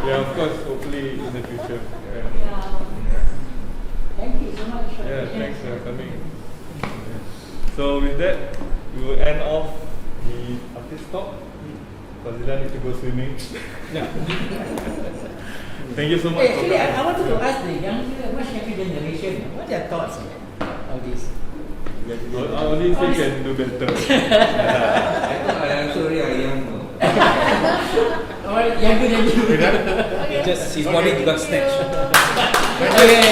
Yeah, of course, hopefully in the future. Thank you so much. Yeah, thanks for coming. So with that, we will end off the artist talk. Fazila needs to go swimming. Thank you so much. Actually, I wanted to ask the much younger generation, what are their thoughts on this? Only say can do better. I'm sorry, I am. Or younger than you? Just his body got snatched. Okay.